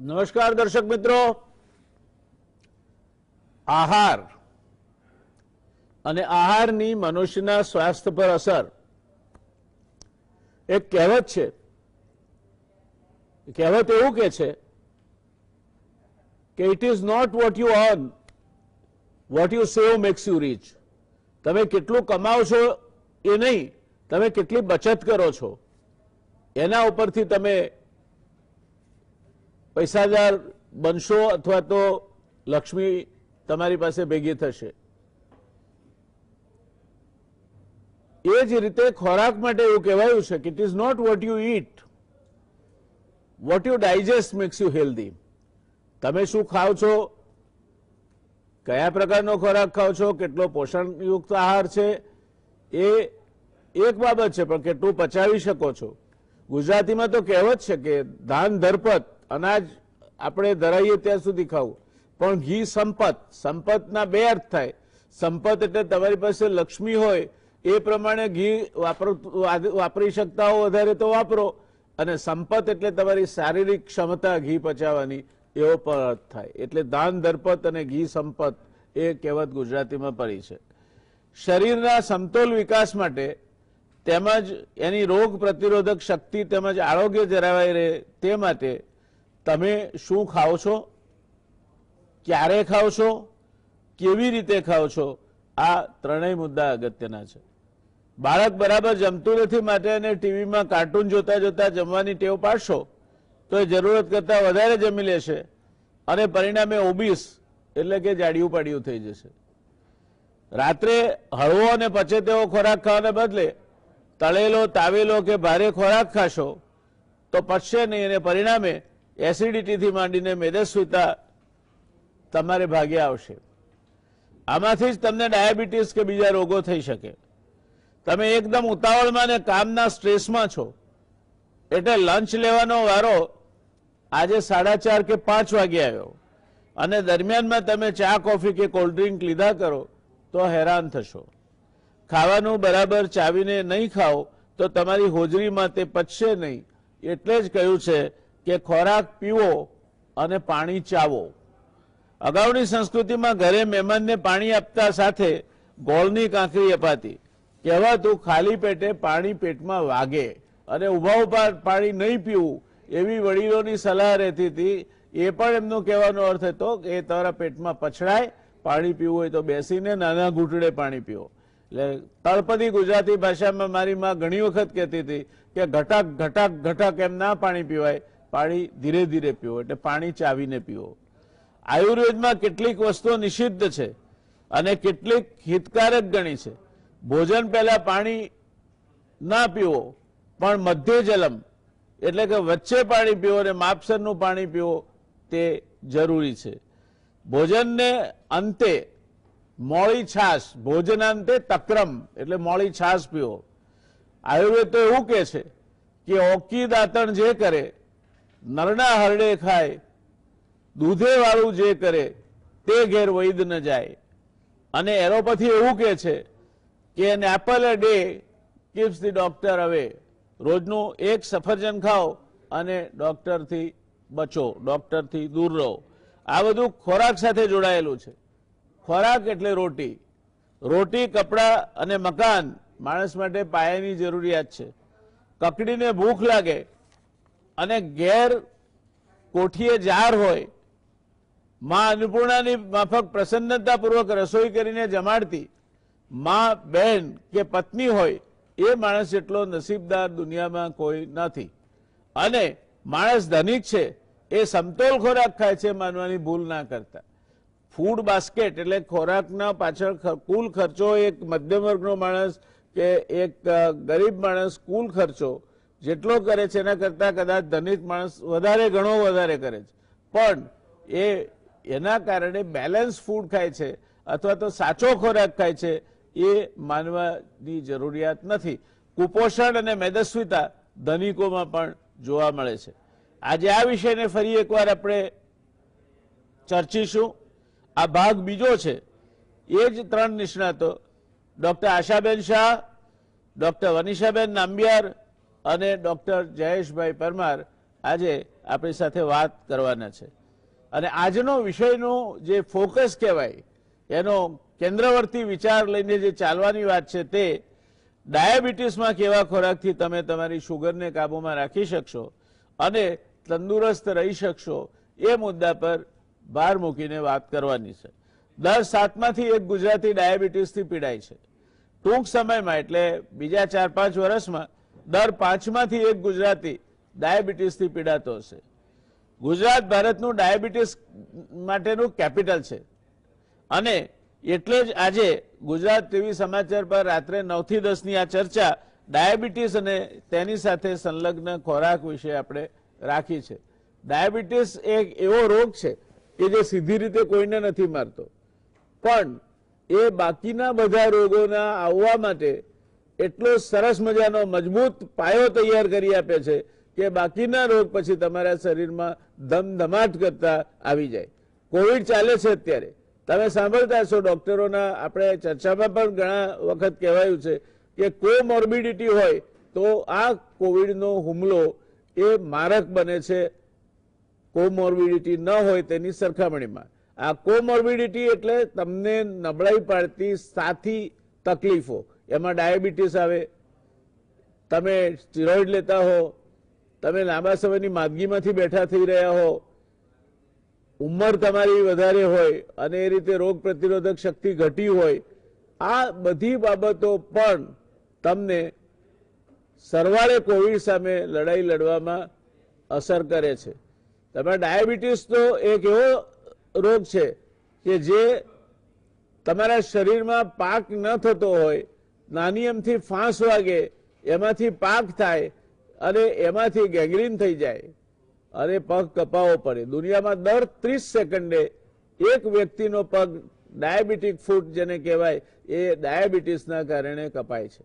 નમસ્કાર દર્શક મિત્રો, આહાર અને આહારની મનુષ્યના સ્વાસ્થ્ય પર અસર એક કહેવત છે. કહેવત એવું કે છે કે it is not what you earn, what you save makes you rich. તમે કેટલું કમાવો છો એ નહીં, તમે કેટલી બચત કરો છો એના ઉપરથી તમે પૈસાદાર બનશો અથવા તો લક્ષ્મી તમારી પાસે ભેગી થશે. એ જ રીતે ખોરાક માટે એવું કહેવાયું છે કે it is not what you eat, what you digest makes you healthy. તમે શું ખાઓ છો, કયા પ્રકારનો ખોરાક ખાઓ છો, કેટલો પોષણયુક્ત આહાર છે એ એક બાબત છે, પણ કેટલું પચાવી શકો છો. ગુજરાતીમાં તો કહેવત છે કે ધાન ધરપત, અનાજ આપણે ધરાઈએ ત્યાં સુધી ખાવું, પણ ઘી સંપત. સંપતના બે અર્થ થાય. સંપત એટલે તમારી પાસે લક્ષ્મી હોય એ પ્રમાણે ઘી વાપરી શકતા હો વધારે તો વાપરો, અને સંપત એટલે તમારી શારીરિક ક્ષમતા ઘી પચાવવાની, એવો પણ અર્થ થાય. એટલે દાન ધરપત અને ઘી સંપત એ કહેવત ગુજરાતીમાં પડી છે. શરીરના સમતોલ વિકાસ માટે તેમજ એની રોગ પ્રતિરોધક શક્તિ તેમજ આરોગ્ય જળવાઈ રહે તે માટે તમે શું ખાઓ છો, ક્યારે ખાઓ છો, કેવી રીતે ખાઓ છો, આ ત્રણેય મુદ્દા અગત્યના છે. બાળક બરાબર જમતું નથી માટે એને ટીવીમાં કાર્ટૂન જોતા જોતા જમવાની ટેવ પાડશો તો એ જરૂરત કરતાં વધારે જમી લેશે અને પરિણામે ઓબીસ એટલે કે જાડિયું પાડિયું થઈ જશે. રાત્રે હળવો અને પચે તેવો ખોરાક ખાવાને બદલે તળેલો, તાવેલો કે ભારે ખોરાક ખાશો તો પચશે નહીં અને પરિણામે એસિડિટીથી માંડીને મેદસ્વીતા તમારે ભાગે આવશે. આમાંથી જ તમને ડાયાબિટીસ કે બીજા રોગો થઈ શકે. તમે એકદમ ઉતાવળમાં ને કામના સ્ટ્રેસમાં છો એટલે લંચ લેવાનો વારો આજે 4:30 કે 5 વાગે આવ્યો અને દરમિયાનમાં તમે ચા, કોફી કે કોલ્ડ ડ્રિંક લીધા કરો તો હેરાન થશો. ખાવાનું બરાબર ચાવીને નહીં ખાઓ તો તમારી હોજરીમાં તે પચશે નહીં. એટલે જ કહ્યું છે કે ખોરાક પીવો અને પાણી ચાવો. અગાઉની સંસ્કૃતિમાં ઘરે મહેમાનને પાણી આપતા સાથે ગોળની કાંકરી અપાતી. કહેવાતું ખાલી પેટે પાણી પેટમાં વાગે અને ઊભા ઊભા પાણી નહીં પીવું એવી વડીલોની સલાહ રહેતી હતી. એ પણ એમનો કહેવાનો અર્થ હતો કે તમારા પેટમાં પછડાય, પાણી પીવું હોય તો બેસીને નાના ઘૂંટડે પાણી પીવો. એટલે તળપદી ગુજરાતી ભાષામાં મારી માં ઘણી વખત કહેતી હતી કે ઘટાક ઘટાક ઘટાક એમ ના પાણી પીવાય, પાણી ધીરે ધીરે પીવો, એટલે પાણી ચાવીને પીવો. આયુર્વેદમાં કેટલીક વસ્તુઓ નિષિદ્ધ છે અને કેટલીક હિતકારક ગણી છે. ભોજન પહેલા પાણી ના પીવો, પણ મધ્ય જલમ એટલે કે વચ્ચે પાણી પીવો અને માપસરનું પાણી પીવો તે જરૂરી છે. ભોજનને અંતે મોળી છાશ, ભોજનાંતે તક્રમ એટલે મોળી છાશ પીવો. આયુર્વેદ તો એવું કહે છે કે ઓકી દાંતણ જે કરે નરના હરડે ખાય, દૂધે વાળું જે કરે તે ઘેર વૈદ ન જાય. અને એરોપથી એવું કહે છે કે an apple a day keeps the doctor અવે. રોજનું એક સફરજન ખાઓ અને ડોક્ટરથી બચો, ડોક્ટરથી દૂર રહો. આ બધું ખોરાક સાથે જોડાયેલું છે. ખોરાક એટલે રોટી. રોટી, કપડાં અને મકાન માણસ માટે પાયાની જરૂરિયાત છે. કકડીને ભૂખ લાગે અને ઘેર કોઠીએ જાર હોય, માં અન્નપૂર્ણાની માફક પ્રસન્નતાપૂર્વક રસોઈ કરીને જમાડતી માં, બહેન કે પત્ની હોય એ માણસ જેટલો નસીબદાર દુનિયામાં કોઈ નથી. અને માણસ ધનિક છે એ સમતોલ ખોરાક ખાય છે માનવાની ભૂલ ના કરતા. ફૂડ બાસ્કેટ એટલે ખોરાકના પાછળ કુલ ખર્ચો એક મધ્યમ વર્ગનો માણસ કે એક ગરીબ માણસ કુલ ખર્ચો જેટલો કરે છે એના કરતાં કદાચ ધનિક માણસ વધારે, ઘણો વધારે કરે છે. પણ એના કારણે બેલેન્સ ફૂડ ખાય છે અથવા તો સાચો ખોરાક ખાય છે એ માનવાની જરૂરિયાત નથી. કુપોષણ અને મેદસ્વીતા ધનિકોમાં પણ જોવા મળે છે. આજે આ વિષયને ફરી એકવાર આપણે ચર્ચીશું. આ ભાગ બીજો છે. એ જ 3 નિષ્ણાતો ડોક્ટર આશાબેન શાહ, ડોક્ટર વનિષાબેન નાંબિયાર અને ડોક્ટર જયેશભાઈ પરમાર આજે આપણી સાથે વાત કરવાના છે અને આજનો વિષયનો જે ફોકસ કહેવાય એનો કેન્દ્રવર્તી વિચાર લઈને જે ચાલવાની વાત છે તે ડાયાબિટીસમાં કેવા ખોરાકથી તમે તમારી શુગરને કાબૂમાં રાખી શકશો અને તંદુરસ્ત રહી શકશો એ મુદ્દા પર ભાર મૂકીને વાત કરવાની છે. દર 7માંથી 1 ગુજરાતી ડાયાબિટીસથી પીડાય છે. ટૂંક સમયમાં એટલે બીજા 4-5 વર્ષમાં દર 5માંથી 1 ગુજરાતી ડાયાબિટીસથી પીડાતો હશે. ગુજરાત ભારતનું ડાયાબિટીસ માટેનું કેપિટલ છે અને એટલે જ આજે ગુજરાત ટીવી સમાચાર પર રાત્રે 9 થી 10 ની આ ચર્ચા ડાયાબિટીસ અને તેની સાથે સંલગ્ન ખોરાક વિશે આપણે રાખી છે. ડાયાબિટીસ એક એવો રોગ છે કે જે સીધી રીતે કોઈને નથી મારતો, પણ એ બાકીના બધા રોગોના આવવા માટે એટલો સરસ મજાનો મજબૂત પાયો તૈયાર કરી આપે છે કે બાકીના રોગ પછી તમારા શરીરમાં ધમધમાટ કરતા આવી જાય. કોવિડ ચાલે છે અત્યારે, તમે સાંભળતા હશો ડોક્ટરોના, આપણે ચર્ચામાં પણ ઘણા વખત કહેવાયું છે કે કોમોર્બિડિટી હોય તો આ કોવિડનો હુમલો એ મારક બને છે કોમોર્બિડિટી ન હોય તેની સરખામણીમાં. આ કોમોર્બિડિટી એટલે તમને નબળાઈ પાડતી સાથી તકલીફો, એમાં ડાયાબિટીસ આવે, તમે સ્ટીરોઇડ લેતા હો, તમે લાંબા સમયની માંદગીમાંથી બેઠા થઈ રહ્યા હો, ઉંમર તમારી વધારે હોય અને એ રીતે રોગ પ્રતિરોધક શક્તિ ઘટી હોય, આ બધી બાબતો પણ તમને સરવાળે કોવિડ સામે લડાઈ લડવામાં અસર કરે છે. તમારા ડાયાબિટીસ તો એક એવો રોગ છે કે જે તમારા શરીરમાં પાક ન થતો હોય, નાની એમથી ફાંસ વાગે એમાંથી પાક થાય અને એમાંથી ગેંગ્રીન થઈ જાય અને પગ કપાવવો પડે. દુનિયામાં દર 30 સેકન્ડે એક વ્યક્તિનો પગ ડાયાબિટીક ફૂટ જેને કહેવાય એ ડાયાબિટીસના કારણે કપાય છે.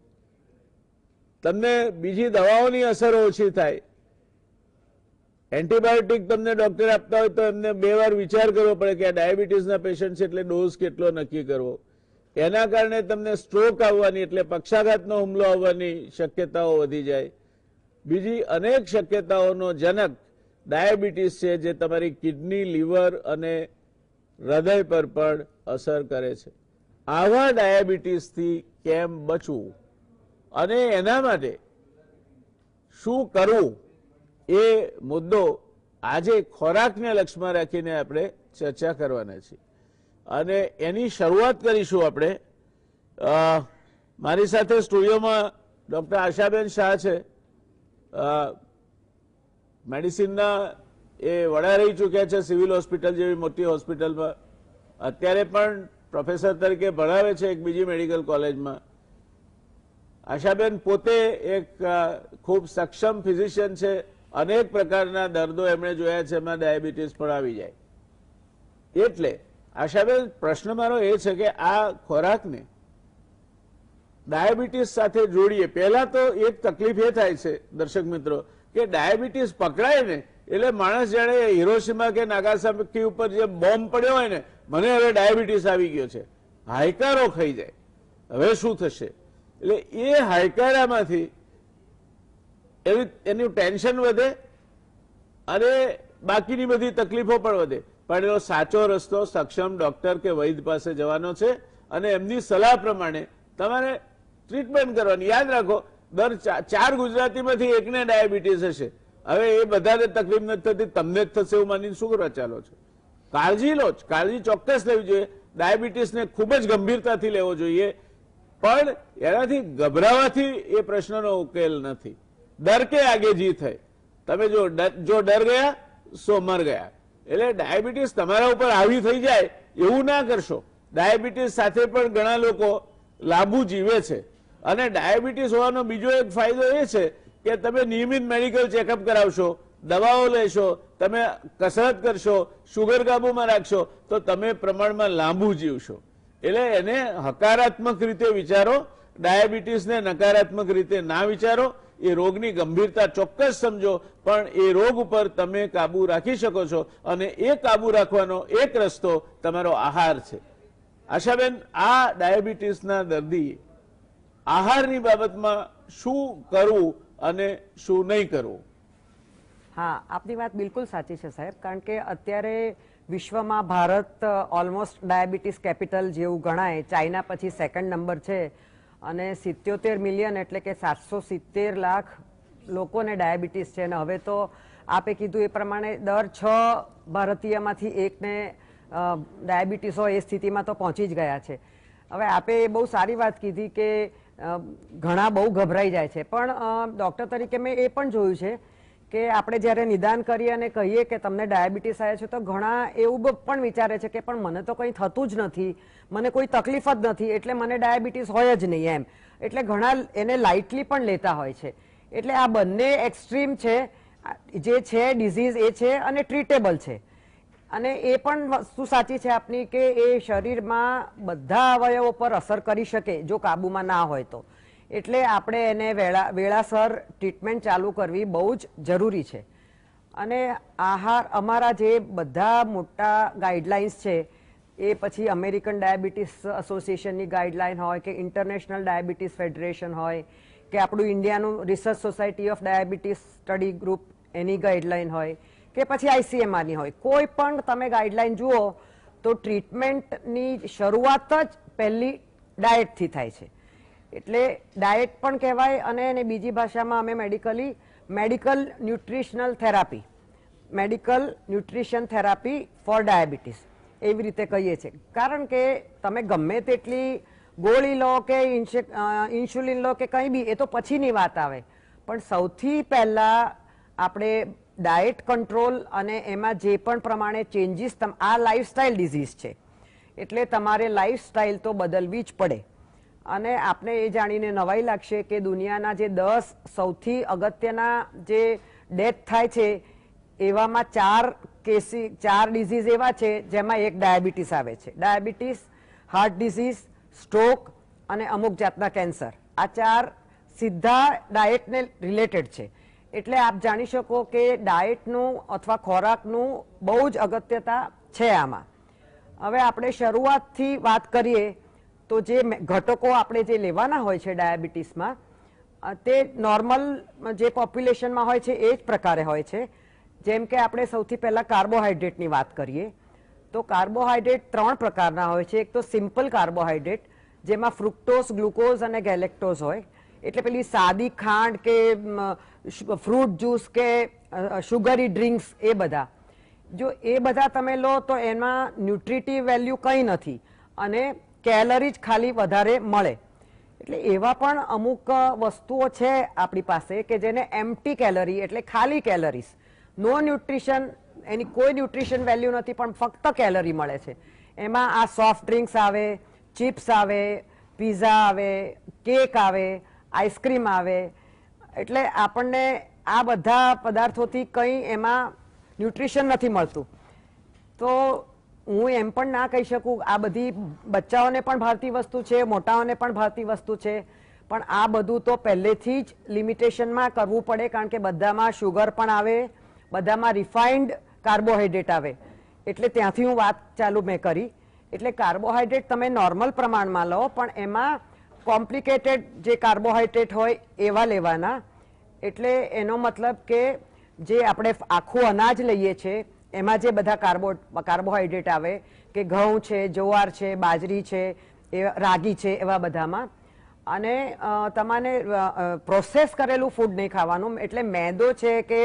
તમને બીજી દવાઓની અસર ઓછી થાય. એન્ટીબાયોટિક તમને ડોક્ટર આપતા હોય તો એમને 2 વાર વિચાર કરવો પડે કે આ ડાયાબિટીસના પેશન્ટ છે એટલે ડોઝ કેટલો નક્કી કરવો. એના કારણે તમને સ્ટ્રોક આવવાની એટલે પક્ષાઘાતનો હુમલો આવવાની શક્યતાઓ વધી જાય. બીજી અનેક શક્યતાઓનો જનક ડાયાબિટીસ છે જે તમારી કિડની, લીવર અને હૃદય પર પણ અસર કરે છે. આવા ડાયાબિટીસથી કેમ બચવું અને એના માટે શું કરવું એ મુદ્દો આજે ખોરાકને લક્ષ્યમાં રાખીને આપણે ચર્ચા કરવાના છીએ અને એની શરૂઆત કરીશું આપણે. મારી સાથે સ્ટુડિયોમાં ડોક્ટર આશાબેન શાહ છે, મેડિસિનના એ વડા રહી ચૂક્યા છે સિવિલ હોસ્પિટલ જેવી મોટી હોસ્પિટલમાં, અત્યારે પણ પ્રોફેસર તરીકે ભણાવે છે એક બીજી મેડિકલ કોલેજમાં. આશાબેન પોતે એક ખૂબ સક્ષમ ફિઝિશિયન છે, અનેક પ્રકારના દર્દો એમણે જોયા છે, એમાં ડાયાબિટીસ પણ આવી જાય. એટલે આશાબેન, પ્રશ્ન મારો એ છે કે આ ખોરાકને ડાયાબિટીસ સાથે જોડીએ. પહેલા તો એક તકલીફ એ થાય છે દર્શક મિત્રો કે ડાયાબિટીસ પકડાય ને એટલે માણસ જાણે હિરોશીમા કે નાગાસાકી ઉપર જે બોમ્બ પડ્યો હોય ને, મને હવે ડાયાબિટીસ આવી ગયો છે, હાયકારો ખાઈ જાય, હવે શું થશે? એટલે એ હાયકારામાંથી એનું ટેન્શન વધે અને બાકીની બધી તકલીફો પણ વધે. પણ એનો સાચો રસ્તો સક્ષમ ડોક્ટર કે વૈદ્ય પાસે જવાનો છે અને એમની સલાહ પ્રમાણે તમારે ટ્રીટમેન્ટ કરવાની. યાદ રાખો, દર 4 ગુજરાતીમાંથી 1ને ડાયાબિટીસ હશે. હવે એ બધાને તકલીફ નથી થતી, તમને જ થશે એવું માનીને શું કરવા ચાલો છો? કાળજી લો, કાળજી ચોક્કસ લેવી જોઈએ. ડાયાબિટીસને ખૂબ જ ગંભીરતાથી લેવો જોઈએ, પણ એનાથી ગભરાવાથી એ પ્રશ્નનો ઉકેલ નથી. ડર કે આગે જીત है. તમે જો ડર ગયા સો મર ગયા. એટલે ડાયાબિટીસ તમારા ઉપર હાવી થઈ જાય એવું ના કરશો. ડાયાબિટીસ સાથે પણ ઘણા લોકો લાંબુ જીવે છે અને ડાયાબિટીસ હોવાનો બીજો એક ફાયદો એ છે કે તમે નિયમિત મેડિકલ ચેકઅપ કરાવશો, દવાઓ લેશો, તમે કસરત કરશો, શુગર કાબૂમાં રાખશો તો તમે પ્રમાણમાં લાંબુ જીવશો. એટલે એને હકારાત્મક રીતે વિચારો, ડાયાબિટીસને નકારાત્મક રીતે ના વિચારો. એ રોગની ગંભીરતા ચોક્કસ સમજો, પણ એ રોગ ઉપર તમે કાબુ રાખી શકો છો અને એ કાબુ રાખવાનો એક રસ્તો તમારો આહાર છે. આશાબેન, આ ડાયાબિટીસના દર્દી આહારની બાબતમાં શું કરવું અને શું નહીં કરવું? હા, આપની વાત બિલકુલ સાચી છે સાહેબ, કારણ કે અત્યારે વિશ્વમાં ભારત ઓલમોસ્ટ ડાયાબિટીસ કેપિટલ જેવું ગણાય. ચાઇના પછી સેકન્ડ નંબર છે અને 77 મિલિયન એટલે કે 770 લાખ લોકોને ડાયાબિટીસ છે. અને હવે તો આપે કીધું એ પ્રમાણે દર 6 ભારતીયમાંથી એકને ડાયાબિટીસ હોય એ સ્થિતિમાં તો પહોંચી જ ગયા છે. હવે આપે બહુ સારી વાત કીધી કે ઘણા બહુ ગભરાઈ જાય છે, પણ ડૉક્ટર તરીકે મેં એ પણ જોયું છે કે આપણે જ્યારે નિદાન કરીએ અને કહીએ કે તમને ડાયાબિટીસ આવે છે તો ઘણા એવું પણ વિચારે છે કે પણ મને તો કંઈ થતું જ નથી, મને કોઈ તકલીફ જ નથી, એટલે મને ડાયાબિટીસ હોય જ નહીં એમ. એટલે ઘણા એને લાઇટલી પણ લેતા હોય છે. એટલે આ બંને એક્સ્ટ્રીમ છે, જે છે ડિઝીઝ એ છે અને ટ્રીટેબલ છે. અને એ પણ વસ્તુ સાચી છે આપની કે એ શરીરમાં બધા અવયવો પર અસર કરી શકે જો કાબૂમાં ના હોય તો. એટલે આપણે એને વેળાસર ટ્રીટમેન્ટ ચાલુ કરવી બહુ જ જરૂરી છે. અને આહાર, અમારા જે બધા મોટા ગાઈડલાઇન્સ છે એ પછી અમેરિકન ડાયાબિટીસ એસોસિએશનની ગાઈડલાઇન હોય કે ઇન્ટરનેશનલ ડાયાબિટીસ ફેડરેશન હોય કે આપણું ઇન્ડિયાનું research society of diabetes study group એની ગાઈડલાઇન હોય કે પછી ICMRની હોય, કોઈ પણ તમે ગાઈડલાઇન જુઓ તો ટ્રીટમેન્ટની શરૂઆત જ પહેલી ડાયટથી થાય છે. એટલે ડાયટ પણ કહેવાય અને એને બીજી ભાષામાં અમે medical nutritional therapy for diabetes એવી રીતે કહીએ છીએ. કારણ કે તમે ગમે તેટલી ગોળી લો કે ઇન્સ્યુલિન લો કે કંઈ બી, એ તો પછીની વાત આવે, પણ સૌથી પહેલાં આપણે ડાયટ કંટ્રોલ અને એમાં જે પણ પ્રમાણે ચેન્જીસ, આ લાઇફસ્ટાઇલ ડિઝીઝ છે એટલે તમારે લાઇફસ્ટાઇલ તો બદલવી જ પડે. અને આપને એ જાણીને નવાઈ લાગશે કે દુનિયાના જે 10 સૌથી અગત્યના જે ડેથ થાય છે એવામાં 4 ડિઝીઝ એવા છે જેમાં એક ડાયાબિટીસ આવે છે. ડાયાબિટીસ, હાર્ટ ડિઝીઝ, સ્ટ્રોક અને અમુક જાતના કેન્સર. આ 4 સીધા ડાયટને રિલેટેડ છે. એટલે આપ જાણી શકો કે ડાયટનું અથવા ખોરાકનું બહુ જ અગત્યતા છે આમાં. હવે આપણે શરૂઆતથી વાત કરીએ તો જે ઘટકો આપણે જે લેવાના હોય છે ડાયાબિટીસમાં તે નોર્મલ જે પોપ્યુલેશનમાં હોય છે એ જ પ્રકારે હોય છે. જેમ કે આપણે સૌથી પહેલાં કાર્બોહાઈડ્રેટની વાત કરીએ તો કાર્બોહાઈડ્રેટ 3 પ્રકારના હોય છે. એક તો સિમ્પલ કાર્બોહાઈડ્રેટ જેમાં ફ્રુક્ટોઝ, ગ્લુકોઝ અને ગેલેક્ટોઝ હોય, એટલે પેલી સાદી ખાંડ કે ફ્રૂટ જ્યુસ કે શુગરી ડ્રિંક્સ એ બધા. જો એ બધા તમે લો તો એમાં ન્યુટ્રિટિવ વેલ્યુ કંઈ નથી અને કેલરી જ ખાલી વધારે મળે. એટલે એવા પણ અમુક વસ્તુઓ છે આપણી પાસે કે જેને એમ્પ્ટી કેલરી એટલે ખાલી કેલરીઝ, નો ન્યુટ્રિશન, એની કોઈ ન્યુટ્રિશન વેલ્યુ નથી પણ ફક્ત કેલરી મળે છે. એમાં આ સોફ્ટ ડ્રિંક્સ આવે, ચિપ્સ આવે, પીઝા આવે, કેક આવે, આઈસ્ક્રીમ આવે. એટલે આપણને આ બધા પદાર્થોથી કંઈ એમાં ન્યુટ્રિશન નથી મળતું. તો હું એમ પણ ના કહી શકું, આ બધી બચ્ચાઓને પણ ભાવતી વસ્તુ છે, મોટાઓને પણ ભાવતી વસ્તુ છે, પણ આ બધું તો પહેલેથી જ લિમિટેશનમાં કરવું પડે કારણ કે બધામાં શુગર પણ આવે, બધામાં રિફાઇન્ડ કાર્બોહાઈડ્રેટ આવે. એટલે ત્યાંથી હું વાત ચાલુ મેં કરી. એટલે કાર્બોહાઈડ્રેટ તમે નોર્મલ પ્રમાણમાં લો પણ એમાં કોમ્પ્લિકેટેડ જે કાર્બોહાઈડ્રેટ હોય એવા લેવાના. એટલે એનો મતલબ કે જે આપણે આખું અનાજ લઈએ છીએ એમાં જે બધા કાર્બોહાઈડ્રેટ આવે કે ઘઉં છે, જુવાર છે, બાજરી છે, રાગી છે, એવા બધામાં. અને તમારે પ્રોસેસ કરેલું ફૂડ નહીં ખાવાનું. એટલે મેદો છે કે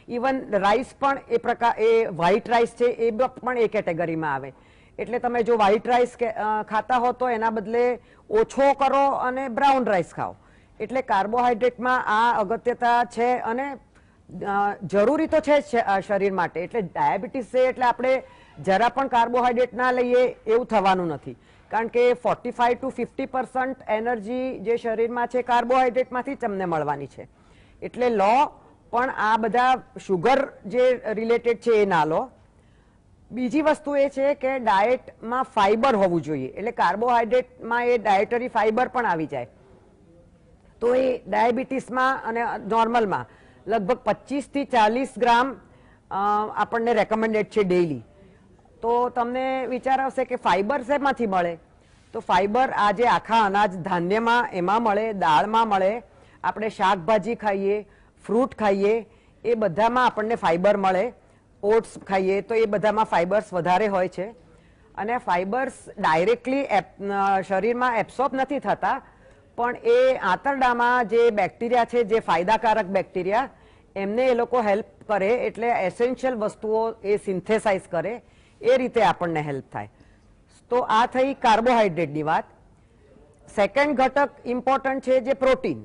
ઇવન રાઈસ પણ એ વ્હાઈટ રાઈસ છે એ પણ એ કેટેગરીમાં આવે. એટલે તમે જો વ્હાઈટ રાઈસ ખાતા હો તો એના બદલે ઓછો કરો અને બ્રાઉન રાઈસ ખાઓ. એટલે કાર્બોહાઈડ્રેટમાં આ અગત્યતા છે અને જરૂરી તો છે જ શરીર માટે. એટલે ડાયાબિટીસ છે એટલે આપણે જરા પણ કાર્બોહાઈડ્રેટ ના લઈએ એવું થવાનું નથી. કારણ કે 45 to 50% એનર્જી જે શરીરમાં છે કાર્બોહાઈડ્રેટમાંથી જ તમને મળવાની છે. એટલે લો, પણ આ બધા શુગર જે રિલેટેડ છે એ ના લો. બીજી વસ્તુ એ છે કે ડાયટમાં ફાઈબર હોવું જોઈએ. એટલે કાર્બોહાઈડ્રેટમાં એ ડાયટરી ફાઈબર પણ આવી જાય તો એ ડાયાબિટીસમાં અને નોર્મલમાં લગભગ 25 થી 40 ગ્રામ આપણને રેકમેન્ડેડ છે ડેઈલી. તો તમને વિચાર આવશે કે ફાઈબર શેમાંથી મળે? તો ફાઈબર આ જે આખા અનાજ ધાન્યમાં એમાં મળે, દાળમાં મળે, આપણે શાકભાજી ખાઈએ, ફ્રૂટ ખાઈએ, એ બધામાં આપણને ફાઈબર મળે. ઓટ્સ ખાઈએ તો એ બધામાં ફાઈબર્સ વધારે હોય છે અને ફાઈબર્સ ડાયરેક્ટલી શરીરમાં એબ્સોર્બ નથી થતા, પણ એ આંતરડામાં જે બેક્ટેરિયા છે, જે ફાયદાકારક બેક્ટેરિયા, એમને એ લોકો હેલ્પ કરે, એટલે એસેન્શિયલ વસ્તુઓ એ સિન્થેસાઇઝ કરે, એ રીતે આપણને હેલ્પ થાય. તો આ થઈ કાર્બોહાઈડ્રેટની વાત. સેકન્ડ ઘટક ઇમ્પોર્ટન્ટ છે જે પ્રોટીન.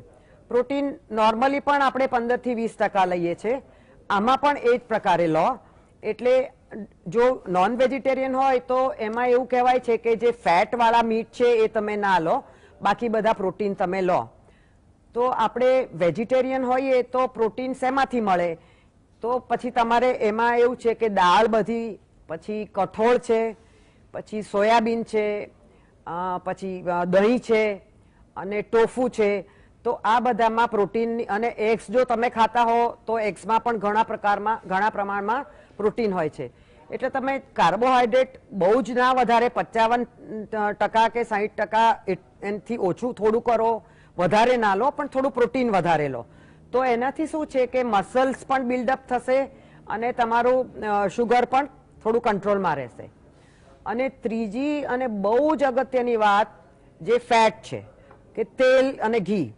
પ્રોટીન નોર્મલી પણ આપણે 15 થી 20% લઈએ છીએ, આમાં પણ એ જ પ્રકારે લો. એટલે જો નોન વેજીટેરિયન હોય તો એમાં એવું કહેવાય છે કે જે ફેટ વાળા મીટ છે એ તમે ના લો, બાકી બધા પ્રોટીન તમે લો. તો આપણે વેજીટેરિયન હોઈએ તો પ્રોટીન શેમાંથી મળે? તો પછી તમારે એમાં એવું છે કે દાળ બધી, પછી કઠોળ છે, પછી સોયાબીન છે, પછી દહીં છે અને ટોફુ છે. તો આ બધામાં પ્રોટીન, અને એગ્સ જો તમે ખાતા હો તો એગ્સમાં પણ ઘણા પ્રમાણમાં પ્રોટીન હોય છે. એટલે તમે કાર્બોહાઈડ્રેટ બહુ જ ના વધારે 55% કે 60% એનાથી ઓછું થોડું કરો, વધારે ના લો, પણ થોડું પ્રોટીન વધારે લો. તો એનાથી શું છે કે મસલ્સ પણ બિલ્ડઅપ થશે અને તમારું શુગર પણ થોડું કંટ્રોલમાં રહેશે. અને ત્રીજી અને બહુ જ અગત્યની વાત જે ફેટ છે, કે તેલ અને ઘી.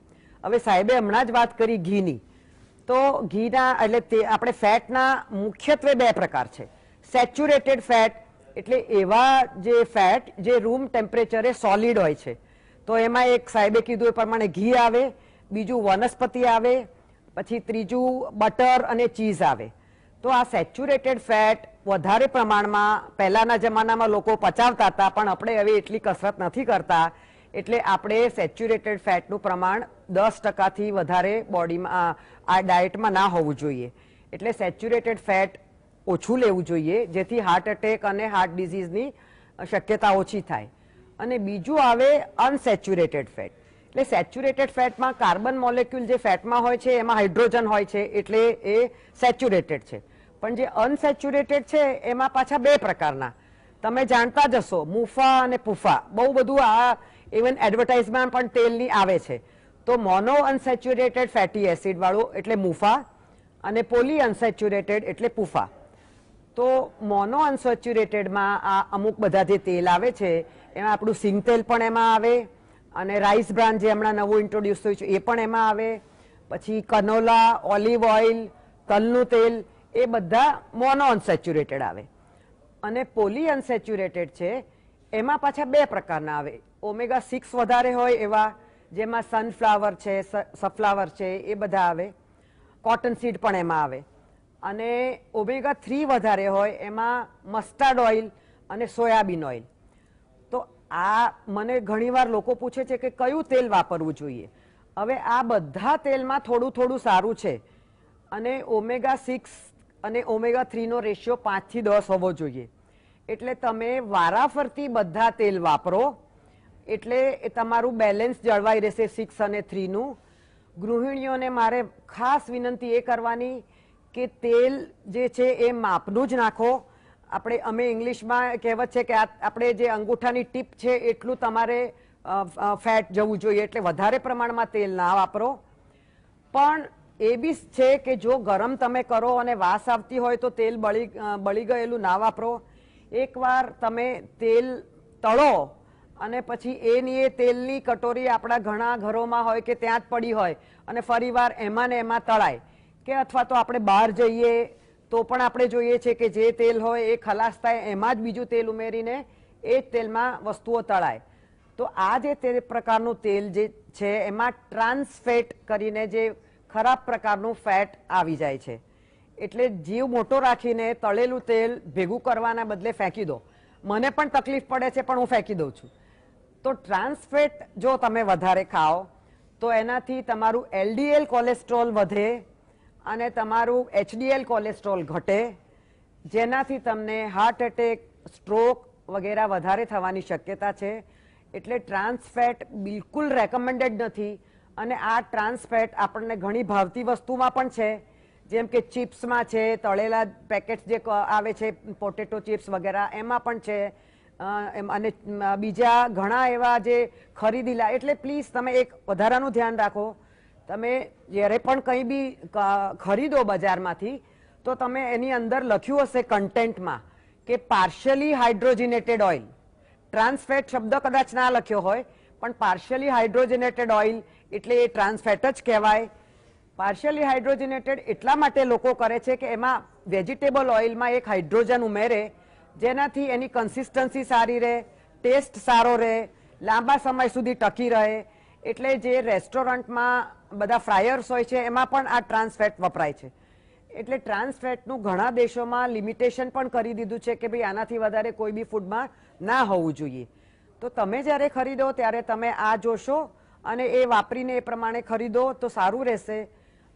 હવે સાહેબે હમણાં જ વાત કરી ઘીની. તો ઘીના એટલે આપણે ફેટના મુખ્યત્વે 2 પ્રકાર છે. સેચ્યુરેટેડ ફેટ એટલે એવા જે ફેટ જે રૂમ ટેમ્પરેચરે સોલિડ હોય છે. તો એમાં એક સાહેબે કીધું એ પ્રમાણે ઘી આવે, બીજું વનસ્પતિ આવે, પછી ત્રીજું બટર અને ચીઝ આવે. તો આ સેચ્યુરેટેડ ફેટ વધારે પ્રમાણમાં પહેલાના જમાનામાં લોકો પચાવતા હતા, પણ આપણે હવે એટલી કસરત નથી કરતા, એટલે આપણે સેચ્યુરેટેડ ફેટનું પ્રમાણ 10% થી વધારે બોડીમાં આ ડાયટમાં ના હોવું જોઈએ. એટલે સેચ્યુરેટેડ ફેટ ઓછું લેવું જોઈએ, જેથી હાર્ટ એટેક અને હાર્ટ ડિઝીઝની શક્યતા ઓછી થાય. અને બીજું આવે અનસેચ્યુરેટેડ ફેટ. એટલે સેચ્યુરેટેડ ફેટમાં કાર્બન મોલેક્યુલ જે ફેટમાં હોય છે એમાં હાઇડ્રોજન હોય છે, એટલે એ સેચ્યુરેટેડ છે. પણ જે અનસેચ્યુરેટેડ છે એમાં પાછા 2 પ્રકારના તમે જાણતા જ હશો, મુફા અને પુફા. બહુ બધું આ ઇવન એડવર્ટાઇઝમાં પણ તેલની આવે છે. તો મોનો અનસેચ્યુરેટેડ ફેટી એસિડ વાળું એટલે મુફા, અને પોલી અનસેચ્યુરેટેડ એટલે પુફા. તો મોનો અનસેચ્યુરેટેડમાં આ અમુક બધા જે તેલ આવે છે એમાં આપણું સિંગ તેલ પણ એમાં આવે, અને રાઈસ બ્રાન જે હમણાં નવું ઇન્ટ્રોડ્યુસ થયું છે એ પણ એમાં આવે, પછી કનોલા, ઓલિવ ઓઇલ, તલનું તેલ, એ બધા મોનો અનસેચ્યુરેટેડ આવે. અને પોલી અનસેચ્યુરેટેડ છે એમાં પાછા 2 પ્રકારના આવે. ઓમેગા 6 વધારે હોય એવા, જેમાં સનફ્લાવર છે, સફ્લાવર છે, એ બધા આવે. કોટન સીડ પણ એમાં આવે. અને ઓમેગા 3 વધારે હોય એમાં મસ્ટર્ડ ઓઇલ અને સોયાબીન ઓઇલ. તો આ મને ઘણીવાર લોકો પૂછે છે કે કયું તેલ વાપરવું જોઈએ. હવે આ બધા તેલમાં થોડું થોડું સારું છે, અને ઓમેગા 6 અને ઓમેગા 3 નો રેશિયો 5 થી 10 હોવો જોઈએ. એટલે તમે વારાફરતી બધા તેલ વાપરો, એટલે એ તમારું બેલેન્સ જળવાઈ રહેશે 6 અને 3 નું. ગૃહિણીઓને મારે ખાસ વિનંતી એ કરવાની કે તેલ જે છે એ માપનું જ નાખો. અમે ઇંગ્લિશમાં કહેવત છે કે આપણે જે અંગૂઠાની ટીપ છે એટલું તમારે ફેટ જવું જોઈએ, એટલે વધારે પ્રમાણમાં તેલ ના વાપરો. પણ એ બી છે કે જો ગરમ તમે કરો અને વાસ આવતી હોય તો તેલ બળી ગયેલું ના વાપરો. એકવાર તમે તેલ તળો અને પછી એની એ તેલની કટોરી આપણા ઘણા ઘરોમાં હોય કે ત્યાં જ પડી હોય, અને ફરીવાર એમાં ને એમાં તળાય, કે અથવા તો આપણે બહાર જઈએ તો પણ આપણે જોઈએ છે કે જે તેલ હોય એ ખલાસ થાય એમાં જ બીજું તેલ ઉમેરીને એ જ તેલમાં વસ્તુઓ તળાય. તો આ જે તે પ્રકારનું તેલ જે છે એમાં ટ્રાન્સ ફેટ કરીને જે ખરાબ પ્રકારનું ફેટ આવી જાય છે. એટલે જીવ મોટો રાખીને તળેલું તેલ ભેગું કરવાના બદલે ફેંકી દો. મને પણ તકલીફ પડે છે પણ હું ફેંકી દઉં છું. તો ટ્રાન્સ ફેટ જો તમે વધારે ખાઓ તો એનાથી તમારું એલડીએલ કોલેસ્ટ્રોલ વધે અને તમારું એચડીએલ કોલેસ્ટ્રોલ ઘટે, જેનાથી તમને હાર્ટ એટેક, સ્ટ્રોક વગેરે વધારે થવાની શક્યતા છે. એટલે ટ્રાન્સ ફેટ બિલકુલ રેકમેન્ડેડ નથી. અને આ ટ્રાન્સ ફેટ આપણને ઘણી ભાવતી વસ્તુમાં પણ છે, જેમ કે ચિપ્સમાં છે, તળેલા પેકેટ્સ જે આવે છે પોટેટો ચિપ્સ વગેરે એમાં પણ છે, અને બીજા ઘણા એવા જે ખરીદેલા. એટલે પ્લીઝ તમે એક વધારાનું ધ્યાન રાખો તમે જ્યારે પણ કંઈ બી ખરીદો બજારમાંથી તો તમે એની અંદર લખ્યું હશે કન્ટેન્ટમાં કે પાર્શિયલી હાઇડ્રોજનેટેડ ઓઇલ. ટ્રાન્સફેટ શબ્દ કદાચ ના લખ્યો હોય, પણ પાર્શિયલી હાઇડ્રોજનેટેડ ઓઇલ એટલે એ ટ્રાન્સફેટ જ કહેવાય. પાર્શિયલી હાઇડ્રોજનેટેડ એટલા માટે લોકો કરે છે કે એમાં વેજીટેબલ ઓઇલમાં એક હાઇડ્રોજન ઉમેરે, જેનાથી એની કન્સિસ્ટન્સી સારી રહે, ટેસ્ટ સારો રહે, લાંબા સમય સુધી ટકી રહે. એટલે જે રેસ્ટોરન્ટમાં બધા ફ્રાયર્સ હોય છે એમાં પણ આ ટ્રાન્સફેટ વપરાય છે. એટલે ટ્રાન્સફેટનું ઘણા દેશોમાં લિમિટેશન પણ કરી દીધું છે કે ભાઈ આનાથી વધારે કોઈ બી ફૂડમાં ના હોવું જોઈએ. તો તમે જ્યારે ખરીદો ત્યારે તમે આ જોશો અને એ વાપરીને એ પ્રમાણે ખરીદો તો સારું રહેશે.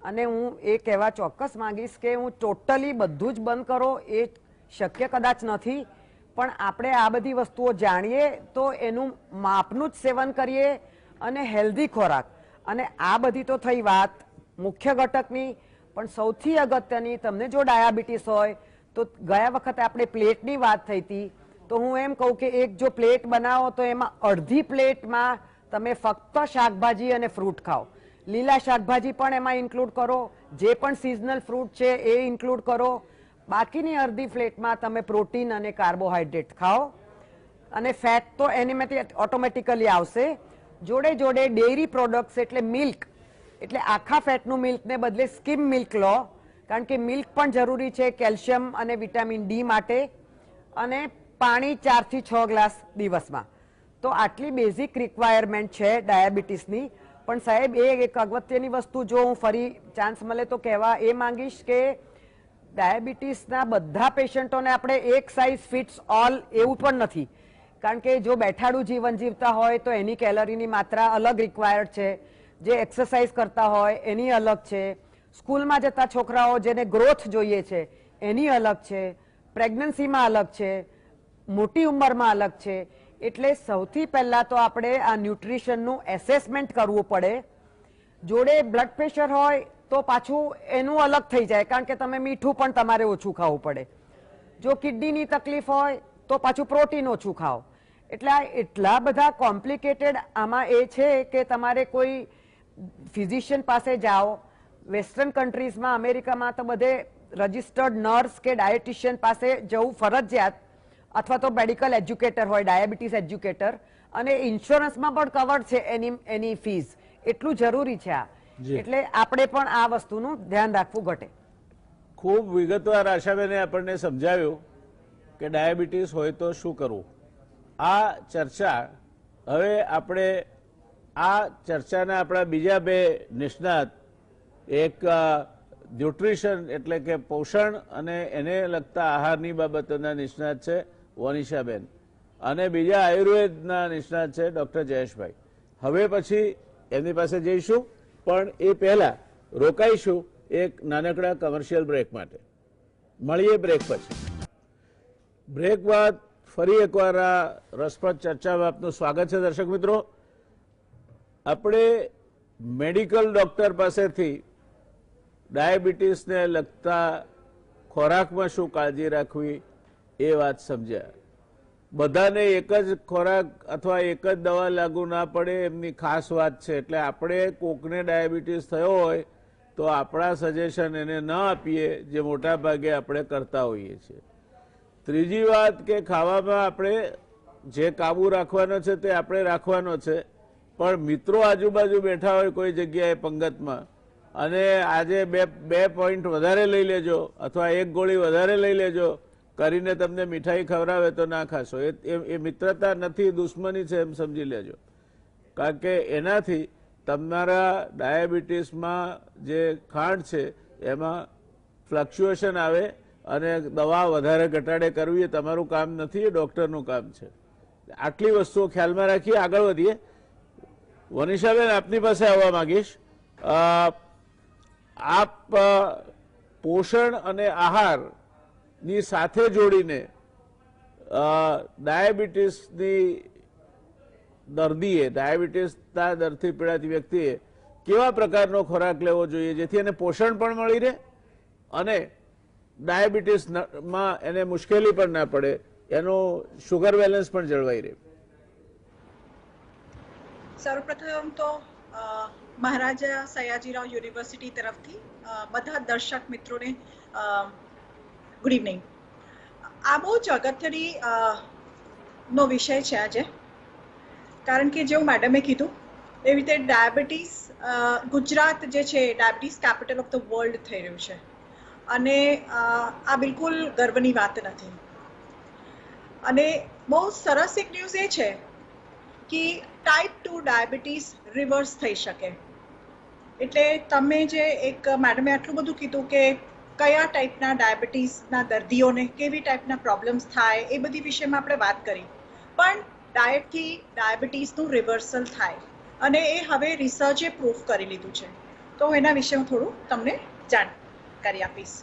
અને હું એ કહેવા ચોક્કસ માંગીશ કે હું ટોટલી બધું જ બંધ કરો એ શક્ય કદાચ નથી, પણ આપણે આ બધી વસ્તુઓ જાણીએ તો એનું માપનું જ સેવન કરીએ અને હેલ્ધી ખોરાક. અને આ બધી તો થઈ વાત મુખ્ય ઘટકની, પણ સૌથી અગત્યની, તમને જો ડાયાબિટીસ હોય તો ગયા વખતે આપણે પ્લેટની વાત થઈ હતી, તો હું એમ કહું કે એક જો પ્લેટ બનાવો તો એમાં અડધી પ્લેટમાં તમે ફક્ત શાકભાજી અને ફ્રૂટ ખાઓ. લીલા શાકભાજી પણ એમાં ઇન્ક્લુડ કરો, જે પણ સિઝનલ ફ્રૂટ છે એ ઇન્ક્લુડ કરો. બાકીની અડધી પ્લેટમાં તમે પ્રોટીન અને કાર્બોહાઈડ્રેટ ખાઓ, અને ફેટ તો એનીમાંથી ઓટોમેટિકલી આવશે. જોડે જોડે ડેરી પ્રોડક્ટ્સ એટલે મિલ્ક, એટલે આખા ફેટનું મિલ્કને બદલે સ્કીમ મિલ્ક લો, કારણ કે મિલ્ક પણ જરૂરી છે કેલ્શિયમ અને વિટામિન ડી માટે. અને પાણી 4 થી 6 ગ્લાસ દિવસમાં. તો આટલી બેઝિક રિક્વાયરમેન્ટ છે ડાયાબિટીસની. પણ સાહેબ એ એક અગત્યની વસ્તુ જો હું ફરી ચાન્સ મળે તો કહેવા એ માંગીશ કે ડાયાબિટીસના બધા પેશન્ટોને આપણે એક સાઇઝ ફિટ્સ ઓલ એવું પણ નથી. કારણ કે જો બેઠાડું જીવન જીવતા હોય તો એની કેલરીની માત્રા અલગ રિક્વાયર્ડ છે, જે એક્સરસાઇઝ કરતા હોય એની અલગ છે, સ્કૂલમાં જતા છોકરાઓ જેને ગ્રોથ જોઈએ છે એની અલગ છે, પ્રેગ્નન્સીમાં અલગ છે, મોટી ઉંમરમાં અલગ છે. એટલે સૌથી પહેલાં તો આપણે આ ન્યુટ્રિશનનું એસેસમેન્ટ કરવું પડે. જોડે બ્લડ પ્રેશર હોય તો પાછું એનું અલગ થઈ જાય, કારણ કે તમે મીઠું પણ તમારે ઓછું ખાવું પડે. જો કિડનીની તકલીફ હોય તો પાછું પ્રોટીન ઓછું ખાઓ. એટલે આ એટલા બધા કોમ્પ્લિકેટેડ આમાં એ છે કે તમારે કોઈ ફિઝિશિયન પાસે જાઓ. વેસ્ટર્ન કન્ટ્રીઝમાં, અમેરિકામાં તો બધે રજિસ્ટર્ડ નર્સ કે ડાયટિશિયન પાસે જવું ફરજિયાત, અથવા તો મેડિકલ એજ્યુકેટર હોય, ડાયાબિટીસ એજ્યુકેટર, અને ઇન્સ્યોરન્સમાં પણ કવર છે એની ફીસ. એટલું જરૂરી છે આ. એટલે આપણે પણ આ વસ્તુનું ધ્યાન રાખવું ઘટે. ખૂબ વિગતવાર આશાબેને આપણને સમજાવ્યું કે ડાયાબિટીસ હોય તો શું કરવું. આ ચર્ચા હવે આપણે આ ચર્ચાના આપણા બીજા બે નિષ્ણાત, એક ન્યુટ્રિશન એટલે કે પોષણ અને એને લગતા આહારની બાબતોના નિષ્ણાત છે વનિષાબેન, અને બીજા આયુર્વેદના નિષ્ણાત છે ડૉક્ટર જયેશભાઈ. હવે પછી એમની પાસે જઈશું, પણ એ પહેલા રોકાઈશું એક નાનકડા કમર્શિયલ બ્રેક માટે. મળીએ બ્રેક પછી. બ્રેક બાદ ફરી એકવાર આ રસપ્રદ ચર્ચામાં આપનું સ્વાગત છે. દર્શક મિત્રો, આપણે મેડિકલ ડોક્ટર પાસેથી ડાયાબિટીસને લગતા ખોરાકમાં શું કાળજી રાખવી એ વાત સમજ્યા. બધાને એક જ ખોરાક અથવા એક જ દવા લાગુ ના પડે એમની ખાસ વાત છે. એટલે આપણે કોકને ડાયાબિટીસ થયો હોય તો આપણા સજેશન એને ન આપીએ, જે મોટા ભાગે આપણે કરતા હોઈએ છીએ. ત્રીજી વાત કે ખાવામાં આપણે જે કાબુ રાખવાનો છે તે આપણે રાખવાનો છે, પણ મિત્રો આજુબાજુ બેઠા હોય કોઈ જગ્યાએ પંગતમાં, અને આજે બે પોઈન્ટ વધારે લઈ લેજો અથવા એક ગોળી વધારે લઈ લેજો કરીને તમને મીઠાઈ ખવડાવે તો ના ખાશો. એ મિત્રતા નથી, દુશ્મની છે એમ સમજી લેજો. કારણ કે એનાથી તમારા ડાયાબિટીસમાં જે ખાંડ છે એમાં ફ્લક્ચ્યુએશન આવે અને દવા વધારે ઘટાડે કરવી એ તમારું કામ નથી, એ ડૉક્ટરનું કામ છે. આટલી વસ્તુઓ ખ્યાલમાં રાખીએ, આગળ વધીએ. વનિષાબેન, આપની પાસે આવવા માંગીશ. આપ પોષણ અને આહારની સાથે જોડીને ડાયાબિટીસની દર્દીએ, ડાયાબિટીસના દર્દથી પીડાતી વ્યક્તિએ કેવા પ્રકારનો ખોરાક લેવો જોઈએ જેથી એને પોષણ પણ મળી રહે અને ડાયાબિટીસમાં એને મુશ્કેલી પણ ના પડે, એનું શુગર બેલેન્સ પણ જળવાઈ રહે? સર્વપ્રથમ તો મહારાજા સયાજીરાવ યુનિવર્સિટી તરફથી બધા દર્શક મિત્રોને ગુડ ઇવનિંગ. આ બહુ જ અગત્યની નો વિષય છે આજે, કારણ કે જેવું મેડમે કીધું એવી રીતે ડાયાબિટીસ ગુજરાત જે છે diabetes capital of the world થઈ રહ્યું છે, અને આ બિલકુલ ગર્વની વાત નથી. અને બહુ સરસ એક ન્યૂઝ એ છે કે ટાઈપ 2 ડાયાબિટીસ રિવર્સ થઈ શકે. એટલે તમે જે એક મેડમે આટલું બધું કીધું કે કયા ટાઈપના ડાયાબિટીસના દર્દીઓને કેવી ટાઈપના પ્રોબ્લેમ્સ થાય એ બધી વિષયમાં આપણે વાત કરી, પણ ડાયટથી ડાયાબિટીસનું રિવર્સલ થાય અને એ હવે રિસર્ચે પ્રૂફ કરી લીધું છે. તો એના વિશે હું થોડું તમને જાણકારી આપીશ.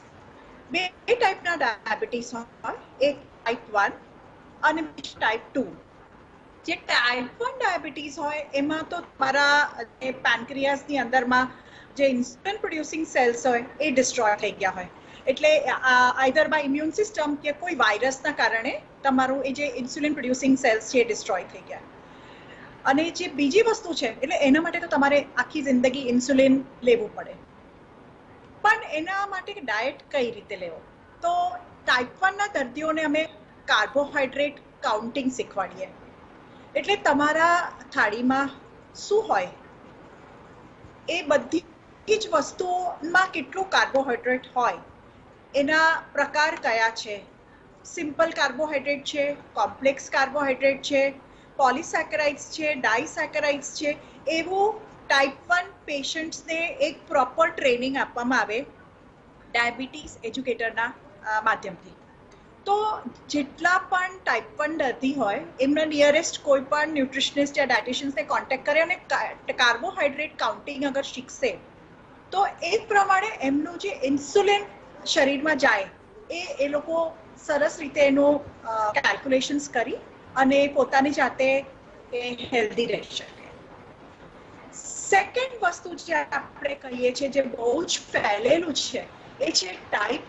બે ટાઈપના ડાયાબિટીસ હોય, એક ટાઈપ 1 અને બીજું ટાઈપ 2. જે ટાઈપ 1 ડાયાબિટીસ હોય એમાં તો તમારા પેનક્રિયાસની અંદરમાં જે ઇન્સ્યુલિન પ્રોડ્યુસિંગ સેલ્સ હોય એ ડિસ્ટ્રોય થઈ ગયા હોય. એટલે આઈધર બાય ઇમ્યુન સિસ્ટમ કે કોઈ વાયરસના કારણે તમારું એ જે ઇન્સ્યુલિન પ્રોડ્યુસિંગ સેલ્સ છે એ ડિસ્ટ્રોય થઈ ગયા. અને જે બીજી વસ્તુ છે, એટલે એના માટે તો તમારે આખી જિંદગી ઇન્સ્યુલિન લેવું પડે. પણ એના માટે ડાયટ કઈ રીતે લેવો? તો ટાઈપ 1 ના દર્દીઓને અમે કાર્બોહાઈડ્રેટ કાઉન્ટિંગ શીખવાડીએ. એટલે તમારા થાળીમાં શું હોય એ બધી જ વસ્તુઓમાં કેટલું કાર્બોહાઈડ્રેટ હોય, એના પ્રકાર કયા છે, સિમ્પલ કાર્બોહાઈડ્રેટ છે, કોમ્પ્લેક્સ કાર્બોહાઈડ્રેટ છે, પોલિસેકેરાઇડ્સ છે, ડાયસેકેરાઇડ્સ છે, એવું ટાઈપ 1 પેશન્ટ્સને એક પ્રોપર ટ્રેનિંગ આપવામાં આવે ડાયાબિટીસ એજ્યુકેટરના માધ્યમથી. તો જેટલા પણ ટાઈપ 1 દર્દી હોય એમના નિયરેસ્ટ કોઈ પણ ન્યુટ્રિશનિસ્ટ યા ડાયટિશિયન્સને કોન્ટેક્ટ કરે અને કાર્બોહાઈડ્રેટ કાઉન્ટિંગ અગર શીખશે તો એ પ્રમાણે એમનું જે ઇન્સ્યુલિન શરીરમાં જાય એ લોકો સરસ રીતે એનું કેલ્ક્યુલેશન્સ કરી અને પોતાની જાતે હેલ્ધી રહી શકે. સેકન્ડ વસ્તુ જે આપણે કહીએ છીએ જે બહુ જ ફેલેલું છે એ છે ટાઈપ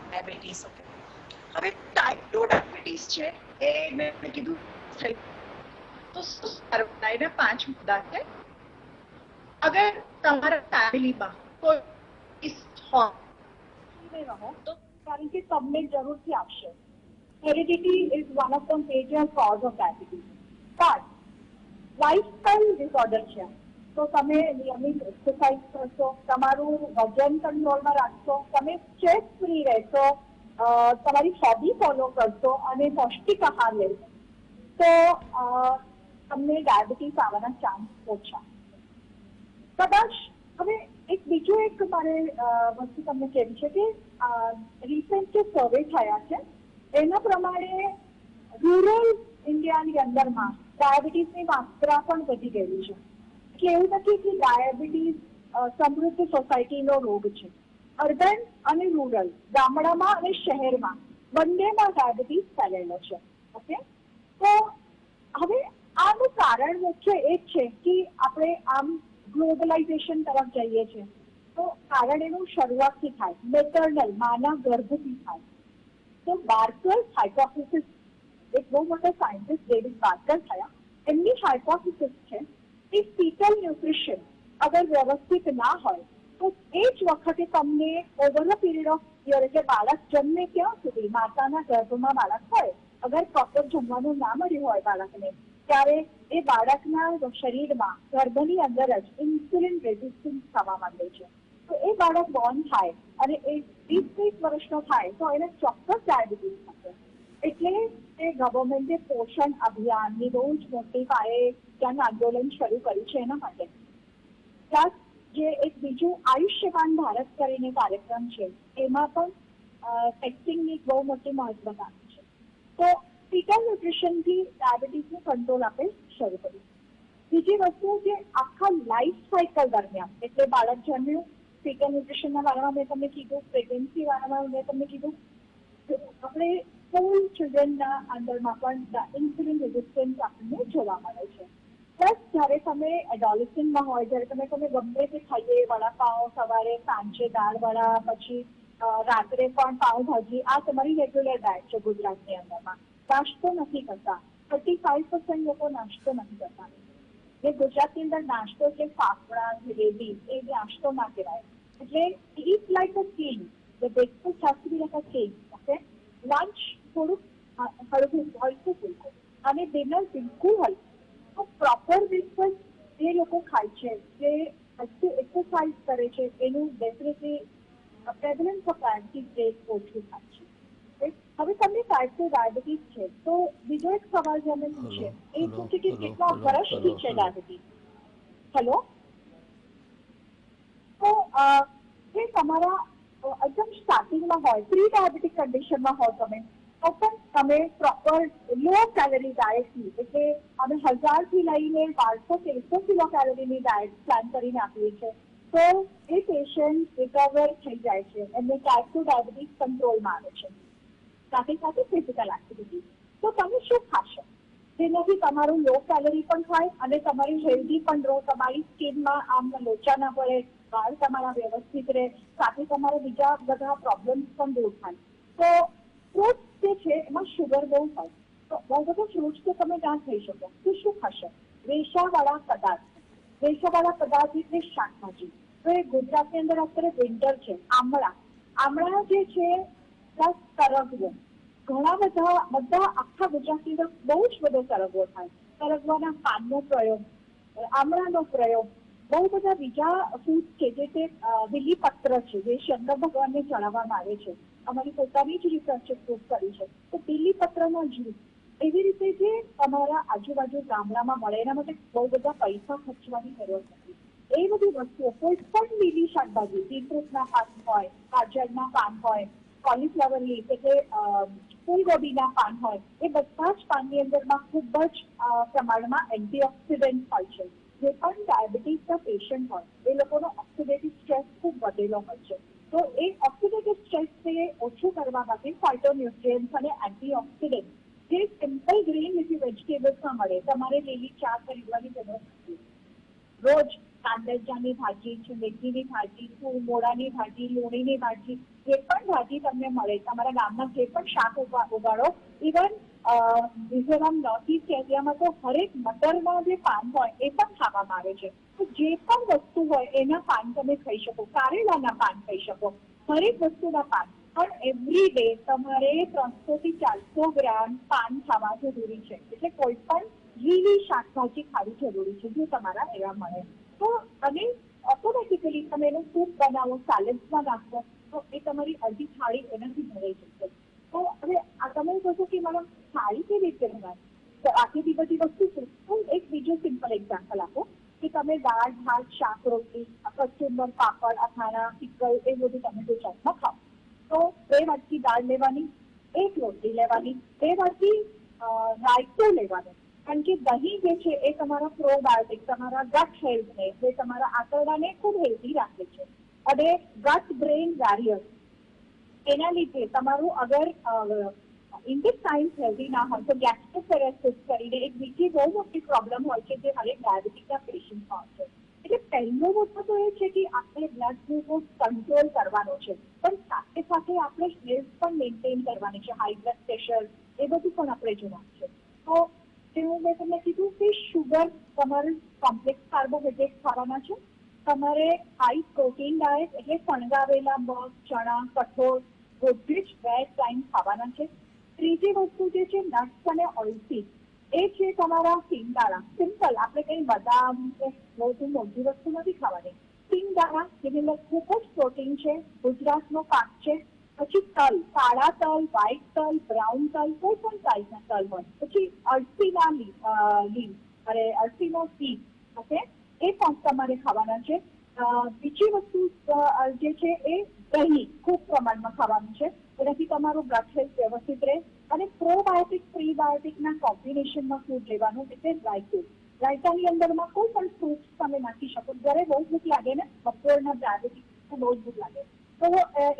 ડાયાબિટીસ. હવે ટાઈપ 2 ડાયાબિટીસ છે એ મેં કીધું તો એના 5 મુદ્દા છે. અગર તમારા ફેમિલીમાં કોઈ રહો તો કારણ કે તમને જરૂરથી આપશે. Heredity is one of the major cause of diabetes. પણ લાઇફસ્ટાઇલ ડિસઓર્ડર છે તો તમે નિયમિત એક્સરસાઇઝ કરશો, તમારું વજન કંટ્રોલમાં રાખશો, તમે સ્ટ્રેસ ફ્રી રહેશો, તમારી હોબી ફોલો કરશો અને પૌષ્ટિક આહાર લેશો તો તમને ડાયાબિટીસ આવવાના ચાન્સ ઓછા. કદાચ હવે એક બીજું એક મારે વસ્તુ તમને કહેવી છે કે રિસેન્ટ જે સર્વે થયા છે એના પ્રમાણે રૂરલ ઇન્ડિયાની અંદરમાં ડાયાબિટીસની માત્રા પણ વધી ગયેલી છે. એટલે એવું નથી કે ડાયાબિટીસ સમૃદ્ધ સોસાયટીનો રોગ છે. અર્બન અને રૂરલ, ગામડામાં અને શહેરમાં બંનેમાં ડાયાબિટીસ ફેલાયેલો છે. ઓકે, તો હવે આનું કારણ મુખ્ય એ જ છે કે આપણે આમ ગ્લોબલાઇઝેશન તરફ જઈએ છીએ. તો કારણ એનું શરૂઆતથી થાય, મેટર્નલ માના ગર્ભથી થાય. તો બાર્કર હાઇપોથેસિસ, એક બહુ મોટા સાયન્ટિસ્ટ ડેવિડ બાર્કર થયા, એમની હાઇપોથેસિસ છે કે ફીટલ ન્યુટ્રિશન અગર વ્યવસ્થિત ના હોય તો એ જ વખતે તમને over the period of year, એટલે બાળક જન્મે ત્યાં સુધી માતાના ગર્ભમાં બાળક હોય, અગર પ્રોપર જમવાનું ના મળ્યું હોય બાળકને, ત્યારે એ બાળકના શરીરમાં ગર્ભની અંદર જ ઇન્સ્યુલિન રેઝિસ્ટન્સ થવા માંડે છે. તો એ બાળક બોર્ન થાય અને એ 20-30 વર્ષનો થાય તો એને ચોક્કસ ડાયાબિટીસ થશે. એટલે એ ગવર્મેન્ટે પોષણ અભિયાનની બહુ જ મોટી પાયે જન આંદોલન શરૂ કર્યું છે એના માટે. પ્લસ જે એક બીજું આયુષ્યમાન ભારત કરીને કાર્યક્રમ છે એમાં પણ ટેસ્ટિંગની બહુ મોટી મહત્વતા છે. તો ફીટલ ન્યુટ્રિશનથી ડાયાબિટીસનું કંટ્રોલ આપણે શરૂ કર્યું. બીજી વસ્તુ કે આખા લાઈફ સાયકલ દરમિયાન, એટલે બાળક જન્મ્યું, ફીટલ ન્યુટ્રિશનના બારામાં મેં તમને કીધું, પ્રેગ્નન્સી વાળામાં મેં તમને કીધું, આપણે ફૂલ ચિલ્ડ્રનના અંદરમાં પણ ઇન્સ્યુલિન રેઝિસ્ટન્સ આપણને જોવા મળે છે. પ્લસ જ્યારે તમે એડોલેસન્ટમાં હોય, જ્યારે તમે ગમે તે ખાઈએ, વડાપાઉં સવારે, સાંજે દાળ વડા, પછી રાત્રે પણ પાઉંભાજી, આ તમારી રેગ્યુલર ડાયટ છે ગુજરાતની અંદરમાં. નાસ્તો નથી કરતા, 35% લોકો નાસ્તો નથી કરતા. જે ગુજરાતની અંદર નાસ્તો છે ફાફડા જલેબી એ નાસ્તો ના કહેવાય. એટલે it like a cake. The breakfast has to be like a cake. Okay, lunch થોડુંક હળવું હલકું ફૂલકું અને ડિનર બિલકુલ હલકું. તો પ્રોપર બ્રેકફાસ્ટ જે લોકો ખાય છે, જે એક્સરસાઇઝ કરે છે, એનું ડેફિનેટલી પ્રેવલન્સ ઓફ ડાયાબિટીસ ઓછું થાય છે. હવે તમને ટાઈપ 2 ડાયાબિટીસ છે, તો બીજો એક સવાલ જે અમે પૂછે એ શું છે કે કેટલા વર્ષથી છે ડાયાબિટીસ? હેલો, તો જે તમારા એકદમ સ્ટાર્ટિંગમાં હોય, પ્રી ડાયાબિટીક કન્ડિશનમાં હોય તમે, તો પણ તમે પ્રોપર લો કેલરી ડાયટની, એટલે અમે 1000 થી લઈને 1200-1300 કિલો કેલરીની ડાયટ પ્લાન કરીને આપીએ છીએ, તો એ પેશન્ટ રિકવર થઈ જાય છે, એમને ટાઈપ 2 ડાયાબિટીસ કંટ્રોલમાં આવે છે. સાથે સાથે ફિઝિકલ એક્ટિવિટી. તો તમે શું ખાશો જેનાથી તમારું લો કેલરી પણ થાય અને તમારી હેલ્ધી પણ રહો, તમારી સ્કિનમાં આમ લોચા ના પડે, વાળ તમારા વ્યવસ્થિત રહે, સાથે તમારા બીજા બધા પ્રોબ્લેમ્સ પણ દૂર થાય. તો ફ્રૂટ્સ જે છે એમાં શુગર બહુ હોય, તો બહુ બધા ફ્રૂટ્સ તો તમે ના ખાઈ શકો. તો શું ખાશો? રેશાવાળા પદાર્થ. રેશાવાળા પદાર્થ એટલે શાકભાજી. તો એ ગુજરાતની અંદર અત્યારે વિન્ટર છે. આમળા જે છે પ્લસ સરગવો. ઘણા બધા આખા ગુજરાતની અંદર બહુ જ બધો સરગવો થાય. સરગવાના પાનનો પ્રયોગ, આમળાનો પ્રયોગ, બહુ બધા બીજા ફૂડ છે જે તે બીલીપત્ર છે, જે શંકર ભગવાનને ચડાવવામાં આવે છે. અમારી પોતાની જ રિસર્ચ પ્રૂફ કરી છે. તો બીલીપત્રનો જ્યુસ, એવી રીતે જે તમારા આજુબાજુ ગામડામાં મળે, એના માટે બહુ બધા પૈસા ખર્ચવાની જરૂર નથી. એ બધી વસ્તુઓ, કોઈ પણ લીલી શાકભાજી, બીટરૂટના પાન હોય, ગાજરના પાન હોય, કોલીફ્લાવર લીફ એટલે ફૂલગોબીના પાન હોય, એ બધા જ પાનની અંદરમાં ખૂબ જ પ્રમાણમાં એન્ટીઓક્સિડન્ટ હોય છે. જે પણ ડાયાબિટીસના પેશન્ટ હોય એ લોકોનો ઓક્સિડેટિવ સ્ટ્રેસ ખૂબ વધેલો હોય છે. તો એ ઓક્સિડેટિવ સ્ટ્રેસને ઓછું કરવા માટે ફાઇટોન્યુટ્રિયન્ટ્સ અને એન્ટીઓક્સિડન્ટ જે સિમ્પલ ગ્રીન લીફી વેજીટેબલ્સમાં મળે, તમારે લીલી ચા ખરીદવાની જરૂર નથી. રોજ કાંદરજાની ભાજી છે, મેથીની ભાજી, મોળાની ભાજી, લોણીની ભાજી, જે પણ ભાજી તમને મળે, તમારા ગામમાં જે પણ શાક ઉગાડો, ઇવન મિઝોરમ નોર્થ ઇસ્ટ એરિયામાં તો હરેક મટરમાં જે પાન હોય એ પણ ખાવામાં આવે છે. તો જે પણ વસ્તુ હોય એના પાન તમે ખાઈ શકો, કારેલાના પાન ખાઈ શકો, હરેક વસ્તુના પાન. પણ એવરી ડે તમારે 300 થી 400 ગ્રામ પાન ખાવા જરૂરી છે. એટલે કોઈ પણ લીલી શાકભાજી ખાવી જરૂરી છે જો તમારા એવા મળે તો. અને ઓટોમેટિકલી તમે એનું સૂપ બનાવો, સેલેડ્સમાં નાખો, તો એ તમારી અડધી થાળી એનાથી ભરાઈ જશે. તો હવે આ તમે કહો કે મેડમ થાળી કેવી રીતે બનાવે, તો આટલી બધી વસ્તુ છે. હું એક બીજું સિમ્પલ એક્ઝામ્પલ આપો કે તમે દાળ, ભાત, શાક, રોટલી, કચુંબર, પાપડ, અથાણા, પિકલ એ બધું તમે ગુજરાતમાં ખાઓ, તો 2 વાટકી દાળ લેવાની, 1 રોટલી લેવાની, 2 વાટકી રાયતું લેવાનું. કારણ કે દહીં જે છે એ તમારા પ્રોબાયોટિક, તમારા ગટ હેલ્થને, જે તમારા આંતરડાને ખૂબ હેલ્ધી રાખે છે. અને ગટ બ્રેઇન બેરિયર, એના લીધે તમારું અગર ઇન્ટેસ્ટાઇન્સ હેલ્ધી ના હોય તો ગેસ્ટ્રોપેરેસિસ કરીને એક બીજી બહુ મોટી પ્રોબ્લેમ હોય છે જે હરેક ડાયાબિટીસના પેશન્ટમાં હોય છે. એટલે પહેલો મુદ્દો તો એ છે કે આપણે બ્લડ ગ્લુકોઝ કંટ્રોલ કરવાનો છે, પણ સાથે સાથે આપણે હેલ્થ પણ મેન્ટેન કરવાની છે, હાઈ બ્લડ પ્રેશર એ બધું પણ આપણે જોવાનું છે. તો મેં તમને કીધું કે શુગર, તમારે કોમ્પ્લેક્સ કાર્બોહાઈડ્રેટ ખાવાના છે, તમારે હાઈ પ્રોટીન ડાયટ એટલે ફણગાવેલા મગ, ચણા, કઠોળ બધું જ 2 ટાઈમ ખાવાના છે. ત્રીજી વસ્તુ જે છે નટ્સ અને ઓઇલસી, એ છે તમારા સિંગદાણા. સિમ્પલ, આપણે કઈ બદામ કે બહુ મોટી વસ્તુ નથી ખાવાની. સિંગદાણા જેની અંદર ખૂબ જ પ્રોટીન છે, ગુજરાતનો પાક છે. પછી તલ, કાળા તલ, વ્હાઈટ તલ, બ્રાઉન તલ, કોઈ પણ સાઈઝના તલ હોય. પછી અળસીના લીવ અને અળસીનો સીડ, ઓકે, એ પણ તમારે ખાવાના છે. બીજી વસ્તુ જે છે એ દહીં ખૂબ પ્રમાણમાં ખાવાનું છે, એનાથી તમારું બ્લડ હેલ્થ વ્યવસ્થિત રહે. અને પ્રોબાયોટિક પ્રીબાયોટિકના કોમ્બિનેશનમાં ફૂડ લેવાનું, એટલે રાયતું. રાયતાની અંદરમાં કોઈ પણ ફ્રૂટ્સ તમે નાખી શકો. જ્યારે બહુ ભૂખ લાગે ને, બપોરના ડાયાબિટીસને બહુ જ ભૂખ લાગે તો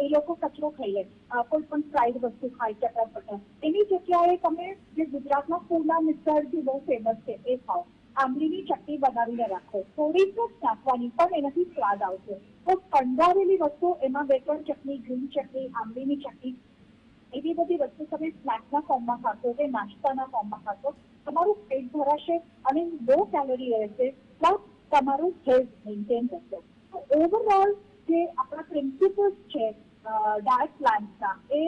એ લોકો કચરો ખાઈ લે, કોઈ પણ ફ્રાઈડ વસ્તુ ખાય, ચટરપટર. એની જગ્યાએ તમે જે ગુજરાતમાં ફૂલા મિસળ જે બહુ ફેમસ છે એ ખાઓ. આંબલીની ચટણી બનાવીને રાખો, થોડી જ નાખવાની, પણ એનાથી સ્વાદ આવશે. તો કંડારેલી વસ્તુ, એમાં બેકર ચટણી, ગ્રીન ચટણી, આંબલીની ચટણી, એવી બધી વસ્તુ તમે સ્નેક્સના ફોર્મમાં ખાશો કે નાસ્તાના ફોર્મમાં ખાશો તમારું પેટ ભરાશે અને લો કેલરી રહેશે, પ્લસ તમારું હેલ્થ મેન્ટેન રહેશે. તો ઓવરઓલ જે આપણા પ્રિન્સિપલ્સ છે ડાયટ પ્લાન્સના, એ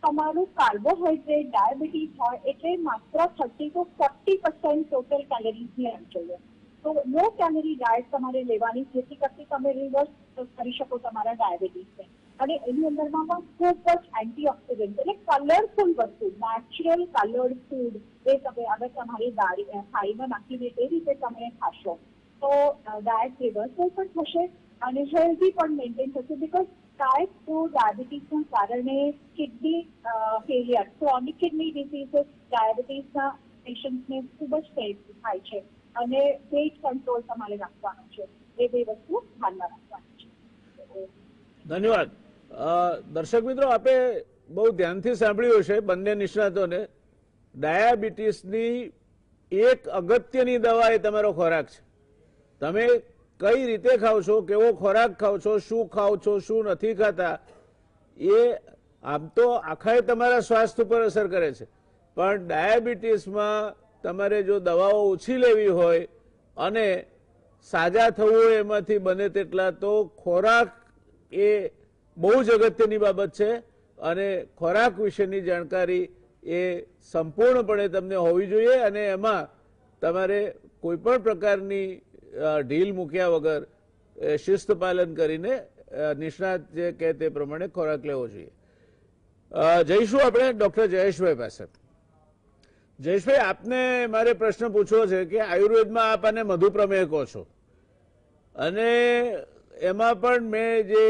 તમારું કાર્બોહાઈડ્રેટ ડાયાબિટીસ હોય એટલે માત્ર 30 to 40% ટોટલ કેલરીઝ લેવી જોઈએ. તો લો કેલરી ડાયટ તમારે લેવાની, જેથી કરતી તમે રિવર્સ કરી શકો તમારા ડાયાબિટીસને. અને એની અંદરમાં પણ ખૂબ જ એન્ટીઓક્સિડન્ટ એટલે કલરફુલ વસ્તુ, નેચરલ કલર્ડ ફૂડ એ તમે અગર તમારી થાળીમાં નાખીને એ રીતે તમે ખાશો તો ડાયટ રિવર્સલ પણ થશે અને હેલ્ધી પણ મેન્ટેન થશે. બીકોઝ ટાઈપ 2 ડાયાબિટીસના કારણે kidney failure, chronic kidney disease ડાયાબિટીસના પેશન્ટને ખૂબ જ થાય છે અને વેઇટ કંટ્રોલ તમારે રાખવાનું છે. એ બે વસ્તુ ધ્યાનમાં રાખવાની છે. ધન્યવાદ. દર્શક મિત્રો, આપે બહુ ધ્યાનથી સાંભળ્યું હશે બંને નિષ્ણાતોને. ડાયાબિટીસની એક અગત્યની દવા એ તમારો ખોરાક છે. તમે કઈ રીતે ખાવ છો, કેવો ખોરાક ખાવ છો, શું ખાવ છો, શું નથી ખાતા, એ આમ તો આખા તમારા સ્વાસ્થ્ય પર અસર કરે છે. પણ ડાયાબિટીસમાં તમારે જો દવાઓ ઓછી લેવી હોય અને સાજા થવું હોય એમાંથી બને તેટલા, તો ખોરાક એ બહુ જ અગત્યની બાબત છે. અને ખોરાક વિશેની જાણકારી એ સંપૂર્ણપણે તમને હોવી જોઈએ અને એમાં તમારે કોઈ પણ પ્રકારની ઢીલ મૂક્યા વગર શિસ્ત પાલન કરીને નિષ્ણાત જે કહે તે પ્રમાણે ખોરાક લેવો જોઈએ. જઈશું આપણે ડોક્ટર જયેશભાઈ પાસે. જયેશભાઈ, આપને મારે પ્રશ્ન પૂછવો છે કે આયુર્વેદમાં આપ આને મધુપ્રમેહ કહો છો અને એમાં પણ મેં જે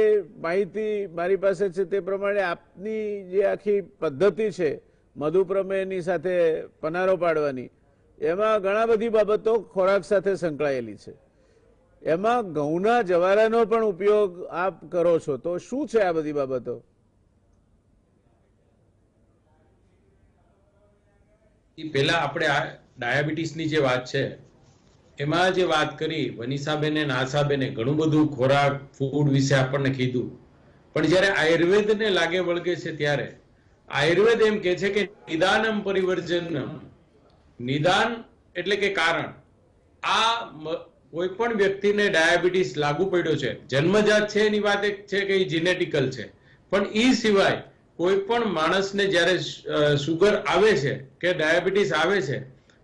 માહિતી મારી પાસે છે તે પ્રમાણે આપની જે આખી પદ્ધતિ છે મધુપ્રમેહની સાથે પનારો પાડવાની, એમાં ઘણા બધી બાબતો ખોરાક સાથે સંકળાયેલી છે. એમાં ઘઉંના જવારાનો પણ ઉપયોગ આપ કરો છો, તો શું છે આ બધી બાબતો? પહેલા આપણે આ ડાયાબિટીસની જે વાત છે એમાં જે વાત કરી વનિષાબેને અને આશાબેને ઘણું બધું ખોરાક ફૂડ વિશે આપણને કીધું, પણ જ્યારે આયુર્વેદને લાગે વળગે છે ત્યારે આયુર્વેદ એમ કે છે કે નિદાનમ પરિવર્જનમ. નિદાન એટલે કે કારણ. આ કોઈ પણ વ્યક્તિને ડાયાબિટીસ લાગુ પડ્યો છે, જન્મજાત છે એની વાત એક છે કે એ જીનેટિકલ છે, પણ એ સિવાય કોઈ પણ માણસને જ્યારે સુગર આવે છે કે ડાયાબિટીસ આવે છે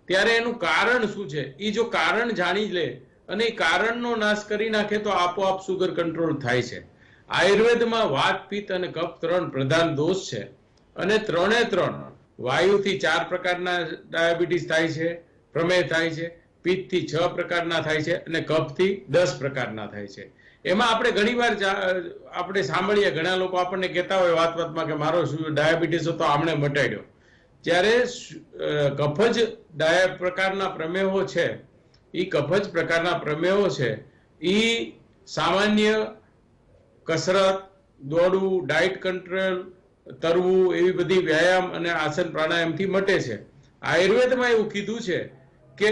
ત્યારે એનું કારણ શું છે, એ જો કારણ જાણી લે અને એ કારણનો નાશ કરી નાખે તો આપોઆપ સુગર કંટ્રોલ થાય છે. આયુર્વેદમાં વાત, પિત્ત અને કફ 3 પ્રધાન દોષ છે અને 3 વાયુથી 4 પ્રકારના ડાયાબિટીસ થાય છે, પ્રમેહ થાય છે, પિત્તથી 6 પ્રકારના થાય છે અને કફથી 10 પ્રકારના થાય છે. એમાં આપણે ઘણીવાર આપણે સાંભળીએ, ઘણા લોકો આપણને કહેતા હોય વાત વાતમાં કે મારો ડાયાબિટીસ હતો આમણે મટાડ્યો. જ્યારે કફજ પ્રકારના પ્રમેહો છે, એ કફજ પ્રકારના પ્રમેહો છે એ સામાન્ય કસરત, દોડવું, ડાયટ કંટ્રોલ, તરવું, એવી બધી વ્યાયામ અને આસન પ્રાણાયામથી મટે છે. આયુર્વેદમાં એવું કીધું છે કે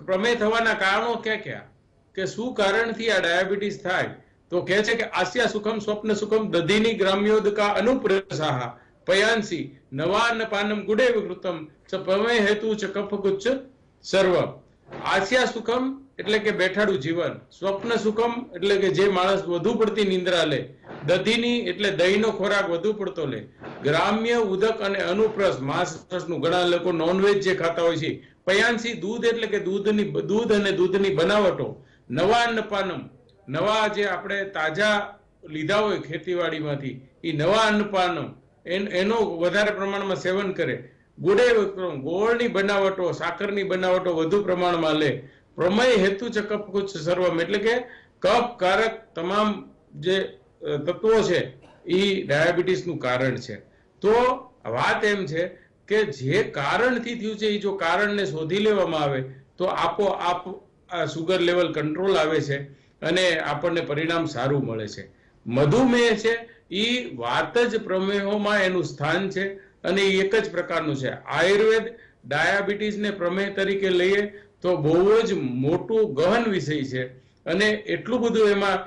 પ્રમેહ થવાના કારણો ક્યાં ક્યાં, કે શું કારણથી આ ડાયાબિટીસ થાય, તો કહે છે કે આસ્યા સુખમ સ્વપ્ન સુખમ દધીની ગ્રામ્યોદકા અનુપ્રસાહ પયાંસી નવાન્નપાનમ ગુડે વિકૃતમ ચ પ્રમેહ હેતુ ચ કફગુચ્છ સર્વ. આસ્યા સુખમ એટલે કે બેઠાડું જીવન, સ્વપ્ન સુખમ એટલે કે જે માણસ વધુ પડતી નિંદ્રા લે, દધીની એટલે દહીંનો ખોરાક વધુ પડતો લે, ગ્રામ્ય ઉદક અને અનુપ્રસ માંસનું, ઘણા લોકો નોનવેજ જે ખાતા હોય છે, પયાંસી દૂધ એટલે કે દૂધ અને દૂધની બનાવટો, નવા અન્નપાનમ નવા જે આપણે તાજા લીધા હોય ખેતીવાડીમાંથી એ નવા અન્નપાનમ એનો વધારે પ્રમાણમાં સેવન કરે, ગુડે ગોળની બનાવટો, સાકરની બનાવટો વધુ પ્રમાણમાં લે, પ્રમેય હેતુ ચ કફગુચ્છ સર્વમ એટલે કે કફ કારક તમામ જે તત્વો છે એ ડાયાબિટીસનું કારણ છે. તો વાત એમ છે કે જે કારણથી થયું છે એ જો કારણને શોધી લેવામાં આવે તો આપોઆપ સુગર લેવલ કંટ્રોલ આવે છે અને આપણને પરિણામ સારું મળે છે. મધુમેહ છે એ વાત જ પ્રમેહોમાં એનું સ્થાન છે અને એ એક જ પ્રકારનું છે. આયુર્વેદ ડાયાબિટીસને પ્રમેહ તરીકે લઈએ તો બહુ જ મોટું ગહન વિષય છે અને એટલું બધું એમાં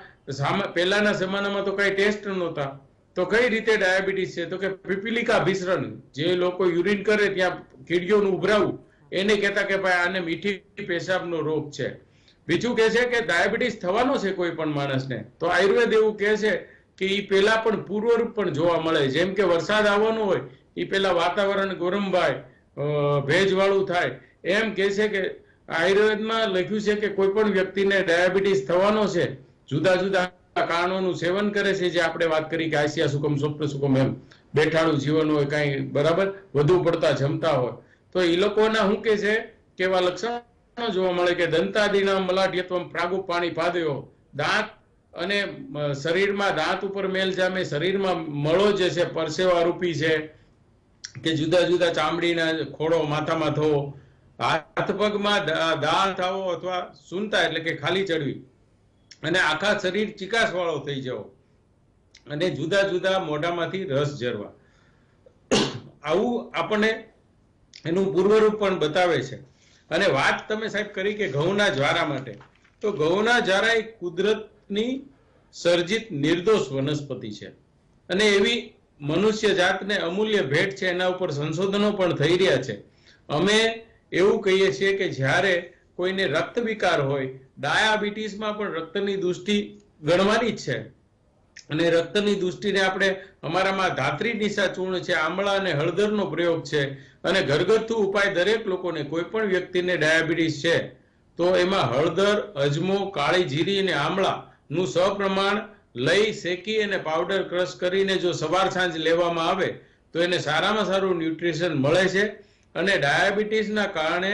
પહેલાના જમાનામાં તો કઈ ટેસ્ટ નહોતા, તો કઈ રીતે ડાયાબિટીસ છે, તો કે પીપીલિકા ભિસરણ, જે લોકો યુરિન કરે ત્યાં કીડીઓનું ઉભરાવું એને કહેતા કે ભાઈ આને મીઠી પેશાબનો રોગ છે. બીજું કહે છે કે ડાયાબિટીસ થવાનો છે કોઈ પણ માણસને, તો આયુર્વેદ એવું કહે છે કે એ પેલા પણ પૂર્વરૂપ પણ જોવા મળે. જેમ કે વરસાદ આવવાનો હોય એ પેલા વાતાવરણ ગરમ થાય, ભેજવાળું થાય, એમ કહે છે કે આયુર્વેદમાં લખ્યું છે કે કોઈ પણ વ્યક્તિને ડાયાબિટીસ થવાનો છે, જુદા જુદા કારણોનું સેવન કરે છે, જે આપણે વાત કરી કે આસિયા સુકમ, સ્વપ્ન સુકમ, એમ બેઠાણું જીવન હોય, કાંઈ બરાબર વધુ પડતા જમતા હોય, તો એ લોકોના શું કે છે કે એવા લક્ષણો જોવા મળે કે દંતાદીના મલાઢ્યત્વમ પ્રાગુ પાણી પાદયો, દાંત અને શરીરમાં દાંત ઉપર મેલ જામે, શરીરમાં મળો જે છે પરસેવા રૂપી છે, કે જુદા જુદા ચામડીના ખોડો માથામાં થવો, હાથ પગમાં દાળ થવો અથવા સૂનતા એટલે કે ખાલી ચડવી, અને આખા શરીર ચિકાસ વાળો થઈ જવો, અને જુદા જુદા મોઢામાંથી રસ ઝરવા. આવું આપણને એનું પૂર્વરૂપ પણ બતાવે છે. અને વાત તમે સાહેબ કરી કે ઘઉંના જ્વારા માટે, તો ઘઉંના જ્વારા એ કુદરતની સર્જિત નિર્દોષ વનસ્પતિ છે, અને એવી મનુષ્ય જાતને અમૂલ્ય ભેટ છે. એના ઉપર સંશોધનો પણ થઈ રહ્યા છે. અમે એવું કહીએ છીએ કે જ્યારે કોઈને રક્ત વિકાર હોય, ડાયાબિટીસમાં પણ રક્તની દૃષ્ટિ ગણવાની જ છે, અને રક્તની દૃષ્ટિને આપણે અમારામાં ધાત્રી નિશા ચૂર્ણ છે, આમળા અને હળદરનો પ્રયોગ છે, અને ઘરગથ્થુ ઉપાય દરેક લોકોને, કોઈ પણ વ્યક્તિને ડાયાબિટીસ છે તો એમાં હળદર, અજમો, કાળી જીરી અને આમળાનું સપ્રમાણ લઈ શેકી અને પાવડર ક્રશ કરીને જો સવાર સાંજ લેવામાં આવે તો એને સારામાં સારું ન્યુટ્રિશન મળે છે, અને ડાયાબિટીસના કારણે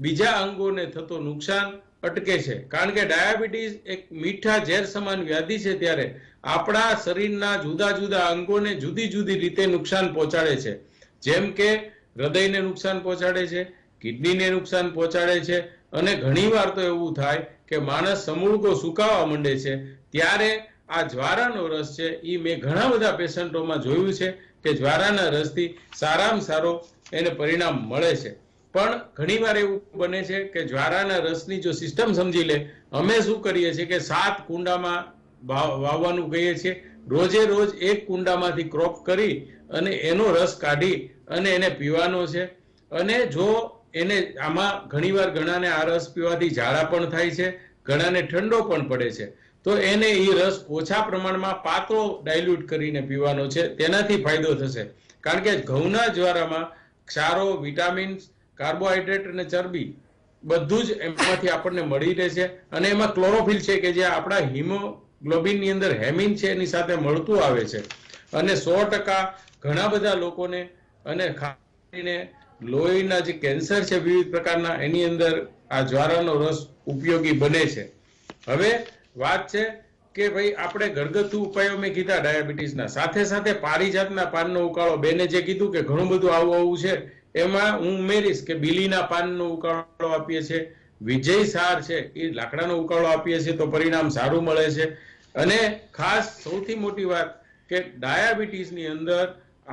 બીજા અંગોને થતો નુકસાન અટકે છે. કારણ કે ડાયાબિટીસ એક મીઠા ઝેર સમાન વ્યાધિ છે, ત્યારે આપણા શરીરના જુદા જુદા અંગોને જુદી જુદી રીતે નુકસાન પહોંચાડે છે. જેમ કે હૃદયને નુકસાન પહોંચાડે છે, કિડનીને નુકસાન પહોંચાડે છે, અને ઘણીવાર તો એવું થાય કે માણસ સમૂળગો સુકાવા માંડે છે. ત્યારે આ જ્વારાનો રસ છે એ મેં ઘણા બધા પેશન્ટોમાં જોયું છે કે જ્વારાના રસથી સારામાં સારો એને પરિણામ મળે છે. પણ ઘણીવાર એવું બને છે કે જ્વારાના રસની જો સિસ્ટમ સમજી લે, અમે શું કરીએ છીએ કે 7 કુંડામાં વાવવાનું કહીએ છીએ. રોજે રોજ એક કુંડામાંથી ક્રોપ કરી અને એનો રસ કાઢી અને એને પીવાનો છે. અને જો એને આમાં ઘણીવાર ઘણાને આ રસ પીવાથી ઝાડા પણ થાય છે, ઘણાને ઠંડો પણ પડે છે, તો એને એ રસ ઓછા પ્રમાણમાં પાતળો ડાયલ્યુટ કરીને પીવાનો છે. તેનાથી ફાયદો થશે. કારણ કે ઘઉંના જ્વારામાં ક્ષારો, વિટામિન્સ, કાર્બોહાઈડ્રેટ અને ચરબી બધું જ એમાંથી આપણને મળી રહે છે. અને એમાં ક્લોરોફિલ છે કે જે આપણા હિમોગ્લોબિનની અંદર હેમિન છે એની સાથે મળતું આવે છે. અને 100% ઘણા બધા લોકોને, અને ખાસ કરીને લોહીના જે કેન્સર છે વિવિધ પ્રકારના, એની અંદર આ જ્વારાનો રસ ઉપયોગી બને છે. હવે વાત છે કે ભાઈ આપણે ઘરગથ્થુ ઉપાયો મેં કીધા ડાયાબિટીસના, સાથે સાથે પારિજાતના પાનનો ઉકાળો, બેને જે કીધું કે ઘણું બધું આવું છે, એમાં હું ઉમેરીશ કે બીલીના પાનનો ઉકાળો આપીએ છીએ, વિજય સાર છે એ લાકડાનો ઉકાળો આપીએ છીએ તો પરિણામ સારું મળે છે. અને ખાસ સૌથી મોટી વાત કે ડાયાબિટીસની અંદર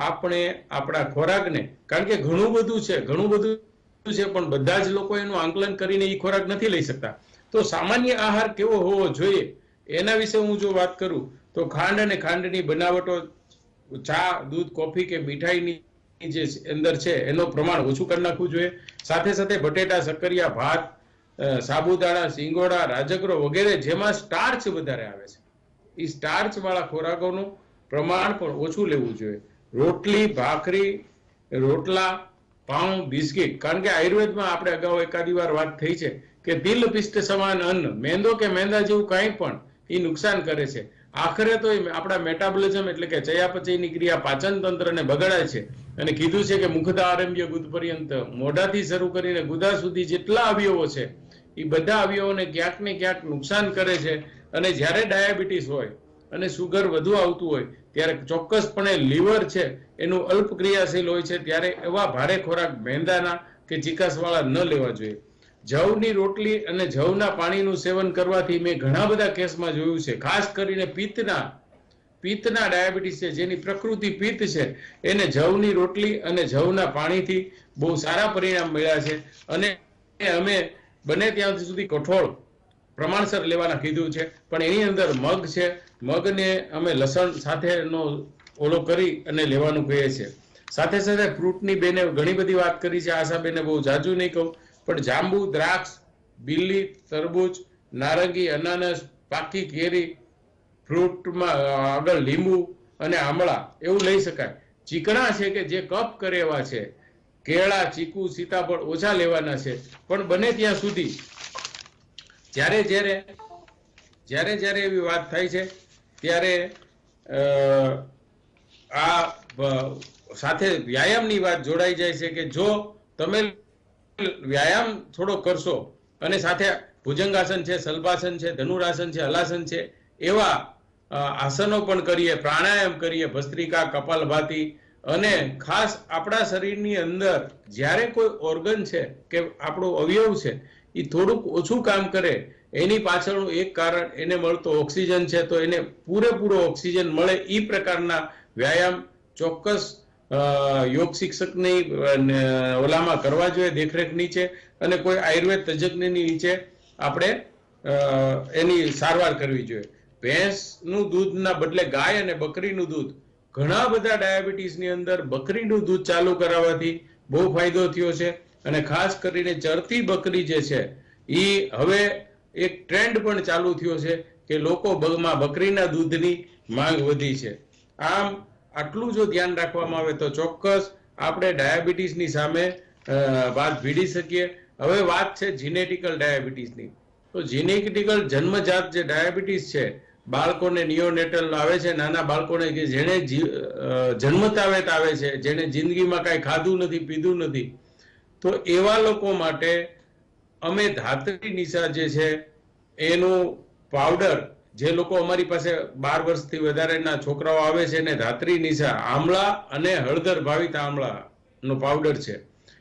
આપણે આપણા ખોરાકને, કારણ કે ઘણું બધું છે પણ બધા જ લોકો એનું આંકલન કરીને એ ખોરાક નથી લઈ શકતા. તો સામાન્ય આહાર કેવો હોવો જોઈએ એના વિશે હું જો વાત કરું તો ખાંડ અને ખાંડની બનાવટો, ચા, દૂધ, કોફી કે મીઠાઈની જે અંદર છે એનો પ્રમાણ ઓછું કરી નાખવું જોઈએ. સાથે સાથે બટેટા, સક્કરિયા, ભાત, સાબુદાણા, સિંગોડા, રાજગરો વગેરે જેમાં સ્ટાર્ચ વધારે આવે છે, એ સ્ટાર્ચ વાળા ખોરાકોનું પ્રમાણ પણ ઓછું લેવું જોઈએ. રોટલી, ભાખરી, રોટલા, પાઉં, બિસ્કિટ, કારણ કે આયુર્વેદમાં આપણે અગાઉ એકાદી વાર વાત થઈ છે કે તિલ પિષ્ટ સમાન અન્ન, મેંદો કે મેંદા જેવું કાંઈ પણ એ નુકસાન કરે છે. આખરે તો આપણા મેટાબોલિઝમ એટલે કે ચયાપચયની ક્રિયા, પાચન તંત્રને બગાડે છે. અને કીધું છે કે મુખદા આરંભ્ય ગુદ પર્યંત, મોઢાથી શરૂ કરીને ગુદા સુધી જેટલા અવયવો છે એ બધા અવયવોને ક્યાંક ને ક્યાંક નુકસાન કરે છે. અને જ્યારે ડાયાબિટીસ હોય અને સુગર વધુ આવતું હોય ત્યારે ચોક્કસપણે લીવર છે એનું અલ્પ ક્રિયાશીલ હોય છે, ત્યારે એવા ભારે ખોરાક મેંદાના કે ચીકાસવાળા ન લેવા જોઈએ. જવની રોટલી અને જવના પાણીનું સેવન કરવાથી મેં ઘણા બધા કેસમાં જોયું છે, ખાસ કરીને પિત્તના ડાયાબિટીસ છે જેની પ્રકૃતિ પિત્ત છે, એને જવની રોટલી અને જવના પાણીથી બહુ સારા પરિણામ મળ્યા છે. અને અમે બને ત્યાં સુધી કઠોળ પ્રમાણસર લેવાના કીધું છે, પણ એની અંદર મગ છે, મગને અમે લસણ સાથેનો ઓલો કરી અને લેવાનું કહીએ છીએ. સાથે સાથે ફ્રૂટની બેને ઘણી બધી વાત કરી છે, આશાબેને બહુ જાજુ નહીં કહું, પણ જાંબુ, દ્રાક્ષ, બિલ્લી, તરબૂચ, નારંગી, અનાનસ, પાકી કેરી, ફ્રૂટમાં આગળ લીંબુ અને આમળા એવું લઈ શકાય. ચીકણા છે કે જે કફ કરે એવા છે, કેળા, ચીકુ, સીતાફળ ઓછા લેવાના છે. પણ બને ત્યાં સુધી જ્યારે એવી વાત થાય છે ત્યારે આ સાથે વ્યાયામની વાત જોડાઈ જાય છે કે જો તમે વ્યાયામ થોડો કરશો અને સાથે ભુજંગાસન છે, સલભાસન છે, ધનુરાસન છે, હલાસન છે, એવા આસનો પણ કરીએ, પ્રાણાયામ કરીએ, ભસ્ત્રિકા, કપાલભાતિ, અને ખાસ આપણા શરીરની અંદર જ્યારે કોઈ ઓર્ગન છે કે આપણો અવયવ છે એ થોડુંક ઓછું કામ કરે, એની પાછળનું એક કારણ એને મળતો ઓક્સિજન છે. તો એને પૂરેપૂરો ઓક્સિજન મળે એ પ્રકારના વ્યાયામ ચોક્કસ યોગ શિક્ષકની ઓલામાં કરવા જોઈએ, દેખરેખ નીચે, અને કોઈ આયુર્વેદ તજજ્ઞની નીચે આપણે એની સારવાર કરવી જોઈએ. ભેંસનું દૂધના બદલે ગાય અને બકરીનું દૂધ, ઘણા બધા ડાયાબિટીસની અંદર બકરીનું દૂધ ચાલુ કરાવવાથી બહુ ફાયદો થયો છે. અને ખાસ કરીને ચરતી બકરી જે છે એ હવે એક ટ્રેન્ડ પણ ચાલુ થયો છે કે લોકો બકરીના દૂધની માંગ વધી છે. આમ આટલું જો ધ્યાન રાખવામાં આવે તો ચોક્કસ આપણે ડાયાબિટીસની સામે વાત ભીડી શકીએ. હવે વાત છે જીનેટિકલ ડાયાબિટીસની. તો જીનેટિકલ જન્મજાત જે ડાયાબિટીસ છે, બાળકોને નિયોનેટલ આવે છે, નાના બાળકોને કે જેને જન્મતાવેત આવે છે, જેને જિંદગીમાં કાંઈ ખાધું નથી, પીધું નથી, તો એવા લોકો માટે અમે ધાત્રી નિશા જે છે એનું પાવડર, જે લોકો અમારી પાસે 12 વર્ષથી વધારેના છોકરાઓ આવે છે એને ધાત્રી નિશા આમળા અને હળદર ભાવિત આમળાનો પાવડર છે,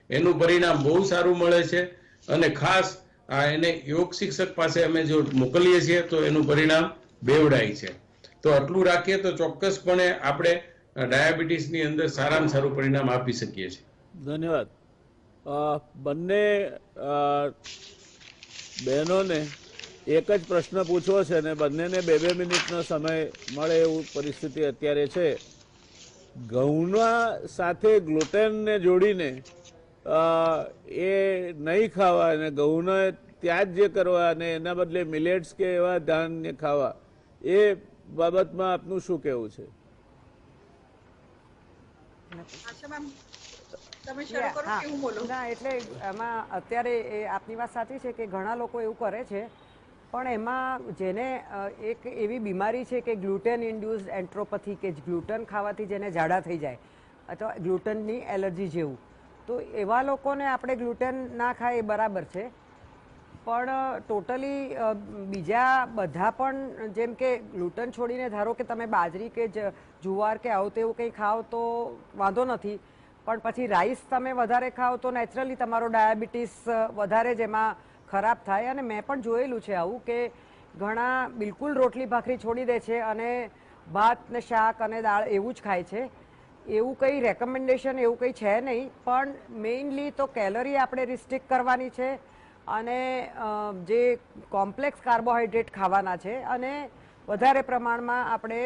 એનું પરિણામ બહુ સારું મળે છે. અને ખાસ એને યોગ શિક્ષક પાસે અમે જો મોકલીએ છીએ તો એનું પરિણામ બેવડાય છે. તો આટલું રાખીએ તો ચોક્કસપણે આપણે ડાયાબિટીસની અંદર સારામાં સારું પરિણામ આપી શકીએ છીએ. ધન્યવાદ. બંને બહેનોને એક જ પ્રશ્ન પૂછવો છે અને બંનેને 2-2 મિનિટનો સમય મળે એવું પરિસ્થિતિ અત્યારે છે. ઘઉંના સાથે ગ્લુટેનને જોડીને એ નહીં ખાવા અને ઘઉંને ત્યાગ જે કરવા અને એના બદલે મિલેટ્સ કે એવા ધાન્ય ખાવા, એ બાબતમાં આપનું શું કહેવું છે? ના, એટલે એમાં અત્યારે આપની વાત સાચી છે કે ઘણા લોકો એવું કરે છે, પણ એમાં જેને એક એવી બીમારી છે કે ગ્લુટેન ઇન્ડ્યુસ્ડ એન્ટ્રોપથી, કે ગ્લુટન ખાવાથી જેને ઝાડા થઈ જાય અથવા ગ્લુટનની એલર્જી જેવું, તો એવા લોકોને આપણે ગ્લુટેન ના ખાય એ બરાબર છે. પણ ટોટલી બીજા બધા પણ, જેમ કે ગ્લુટન છોડીને ધારો કે તમે બાજરી કે જુવાર કે આવું તેવું કંઈ ખાઓ તો વાંધો નથી, પણ પછી રાઈસ તમે વધારે ખાઓ તો નેચરલી તમારો ડાયાબિટીસ વધારે જ એમાં ખરાબ થાય. અને મેં પણ જોયેલું છે આવું કે ઘણા બિલકુલ રોટલી ભાખરી છોડી દે છે અને ભાત ને શાક અને દાળ એવું જ ખાય છે. એવું કંઈ રેકમેન્ડેશન એવું કંઈ છે નહીં, પણ મેઇનલી તો કેલરી આપણે રિસ્ટ્રિક્ટ કરવાની છે અને જે કોમ્પ્લેક્સ કાર્બોહાઈડ્રેટ ખાવાના છે અને વધારે પ્રમાણમાં આપણે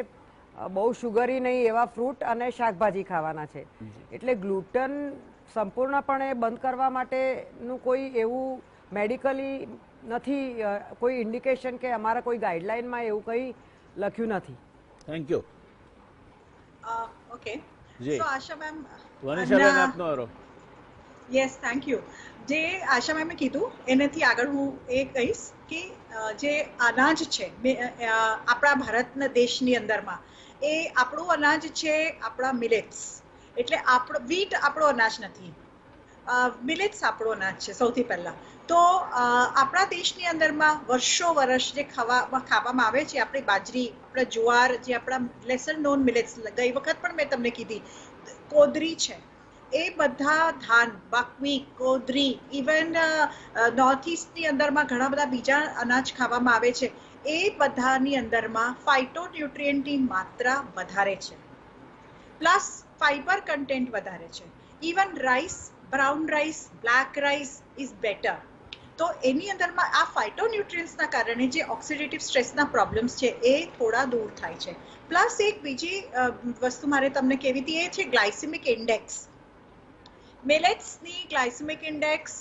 બહુ શુગરી નહીં એવા ફ્રૂટ અને શાકભાજી ખાવાના છે. એટલે ગ્લુટન સંપૂર્ણપણે બંધ કરવા માટેનું કોઈ એવું મેડિકલી નથી, કોઈ ઇન્ડિકેશન કે અમારા કોઈ ગાઈડલાઇનમાં એવું કંઈ લખ્યું નથી. Thank you. ઓકે, જી, સો આશા મેમ, વનિષાબેન આપનો આરો. Yes, thank you. જે આશા મેમે કીધું એનાથી આગળ હું એ કહીશ કે જે અનાજ છે આપણા ભારતના દેશની અંદરમાં, એ આપણું અનાજ છે આપણા મિલેટ્સ. એટલે વીટ આપણો અનાજ નથી, મિલેટ્સ આપણો અનાજ છે સૌથી પહેલાં. તો આપણા દેશની અંદરમાં વર્ષ જે ખાવામાં આવે છે, આપણી બાજરી, આપણા જુવાર, જે આપણા લેસર નોન મિલેટ્સ, ગઈ વખત પણ મેં તમને કીધી, કોદરી છે, એ બધા ધાન, બકવીટ, કોદરી, ઇવન નોર્થ ઇસ્ટની અંદરમાં ઘણા બધા બીજા અનાજ ખાવામાં આવે છે, એ બધાની અંદરમાં ફાઇટોન્યુટ્રિયન્ટની માત્રા વધારે છે, પ્લસ ફાઈબર કન્ટેન્ટ વધારે છે. Even rice, brown rice, black rice is better. તો એની અંદરમાં આ ફાઇટોન્યુટ્રિયન્ટ્સના કારણે જે ઓક્સિડેટિવ સ્ટ્રેસના પ્રોબ્લેમ્સ છે એ થોડા દૂર થાય છે. પ્લસ એક બીજી વસ્તુ મારે તમને કહેવી હતી એ છે ગ્લાયસેમિક ઇન્ડેક્સ. મિલેટ્સની ગ્લાયસેમિક ઇન્ડેક્સ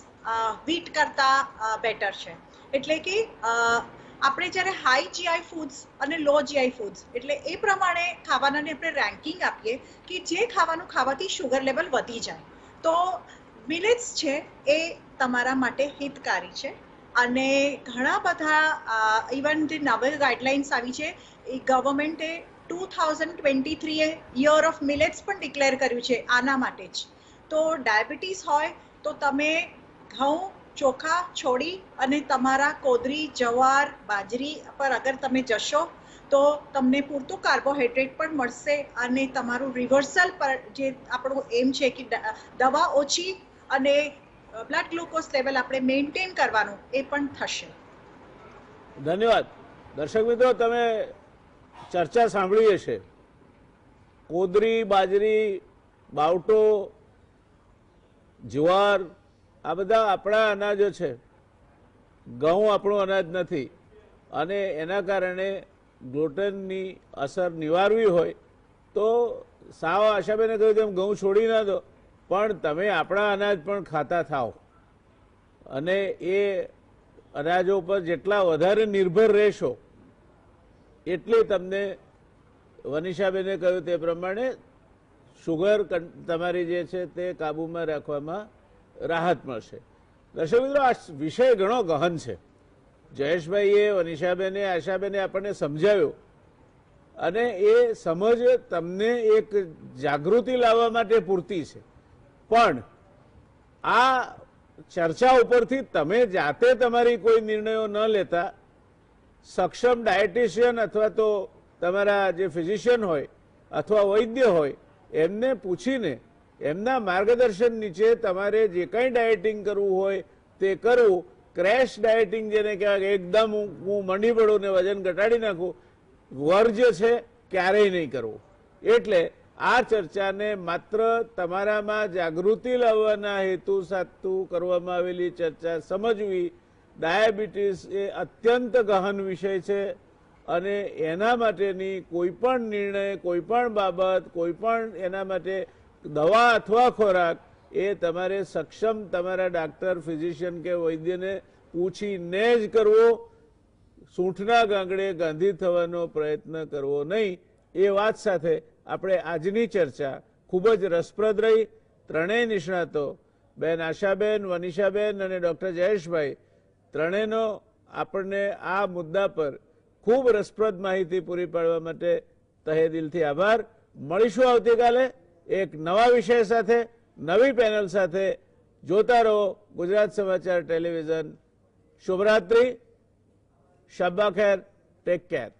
વ્હીટ કરતાં બેટર છે. એટલે કે આપણે જ્યારે હાઈ જીઆઈ ફૂડ્સ અને લો જીઆઈ ફૂડ્સ એટલે એ પ્રમાણે ખાવાનાને આપણે રેન્કિંગ આપીએ કે જે ખાવાનું ખાવાથી શુગર લેવલ વધી જાય, તો મિલેટ્સ છે એ તમારા માટે હિતકારી છે. અને ઘણા બધા ઇવન જે નવી ગાઈડલાઇન્સ આવી છે એ ગવર્મેન્ટે 2023 યર ઓફ મિલેટ્સ પણ ડિક્લેર કર્યું છે આના માટે જ. તો ડાયાબિટીસ હોય તો તમે ઘઉં ચોખા છોડી અને તમારા કોદરી, જવાર, બાજરી પર અગર તમે જશો તો તમને પૂરતું કાર્બોહાઈડ્રેટ પણ મળશે અને તમારું રિવર્સલ પર જે આપણું એમ છે કે દવા ઓછી અને બ્લડ ગ્લુકોઝ લેવલ આપણે મેન્ટેન કરવાનું એ પણ થશે. ધન્યવાદ. દર્શક મિત્રો, તમે ચર્ચા સાંભળી હશે. કોદરી, બાજરી, બાવટો, જુવાર આ બધા આપણા અનાજો છે. ઘઉં આપણું અનાજ નથી અને એના કારણે ગ્લુટેનની અસર નિવારવી હોય તો સાવ આશાબેને કહ્યું તેમ ઘઉં છોડી ના દો, પણ તમે આપણા અનાજ પણ ખાતા થાઓ અને એ અનાજો પર જેટલા વધારે નિર્ભર રહેશો એટલી તમને વનિષાબેને કહ્યું તે પ્રમાણે શુગર તમારી જે છે તે કાબૂમાં રાખવામાં રાહત મળશે. દર્શક મિત્રો, આ વિષય ઘણો ગહન છે. જયેશભાઈએ, વનિષાબેને, આશાબેને આપણને સમજાવ્યું અને એ સમજ તમને એક જાગૃતિ લાવવા માટે પૂરતી છે. પણ આ ચર્ચા ઉપરથી તમે જાતે તમારી કોઈ નિર્ણયો ન લેતા સક્ષમ ડાયટિશિયન અથવા તો તમારા જે ફિઝિશિયન હોય અથવા વૈદ્ય હોય એમને પૂછીને એમના માર્ગદર્શન નીચે તમારે જે કંઈ ડાયટિંગ કરવું હોય તે કરવું. ક્રેશ ડાયટિંગ જેને કહેવાય, એકદમ હું મંડી પડું ને વજન ઘટાડી નાખું, વર્જ છે, ક્યારેય નહીં કરવું. એટલે આ ચર્ચાને માત્ર તમારામાં જાગૃતિ લાવવાના હેતુ સાધુ કરવામાં આવેલી ચર્ચા સમજવી. ડાયાબિટીસ એ અત્યંત ગહન વિષય છે અને એના માટેની કોઈ પણ નિર્ણય, કોઈ પણ બાબત, કોઈ પણ એના માટે દવા અથવા ખોરાક એ તમારે સક્ષમ તમારા ડાક્ટર, ફિઝિશિયન કે વૈદ્યને પૂછીને જ કરવો. સૂંઠના ગાંગડે ગાંધી થવાનો પ્રયત્ન કરવો નહીં. એ વાત સાથે આપણે આજની ચર્ચા ખૂબ જ રસપ્રદ રહી. ત્રણેય નિષ્ણાતો, બેન આશાબેન, વનિષાબેન અને ડૉક્ટર જયેશભાઈ, ત્રણેયનો આપણને આ મુદ્દા પર ખૂબ રસપ્રદ માહિતી પૂરી પાડવા માટે તહે દિલથી આભાર. મળીશું આવતીકાલે એક નવા વિષય સાથે, નવી પેનલ સાથે. જોતા રહો ગુજરાત સમાચાર ટેલિવિઝન. શુભરાત્રી, શબ્બા ખેર, ટેક કેર.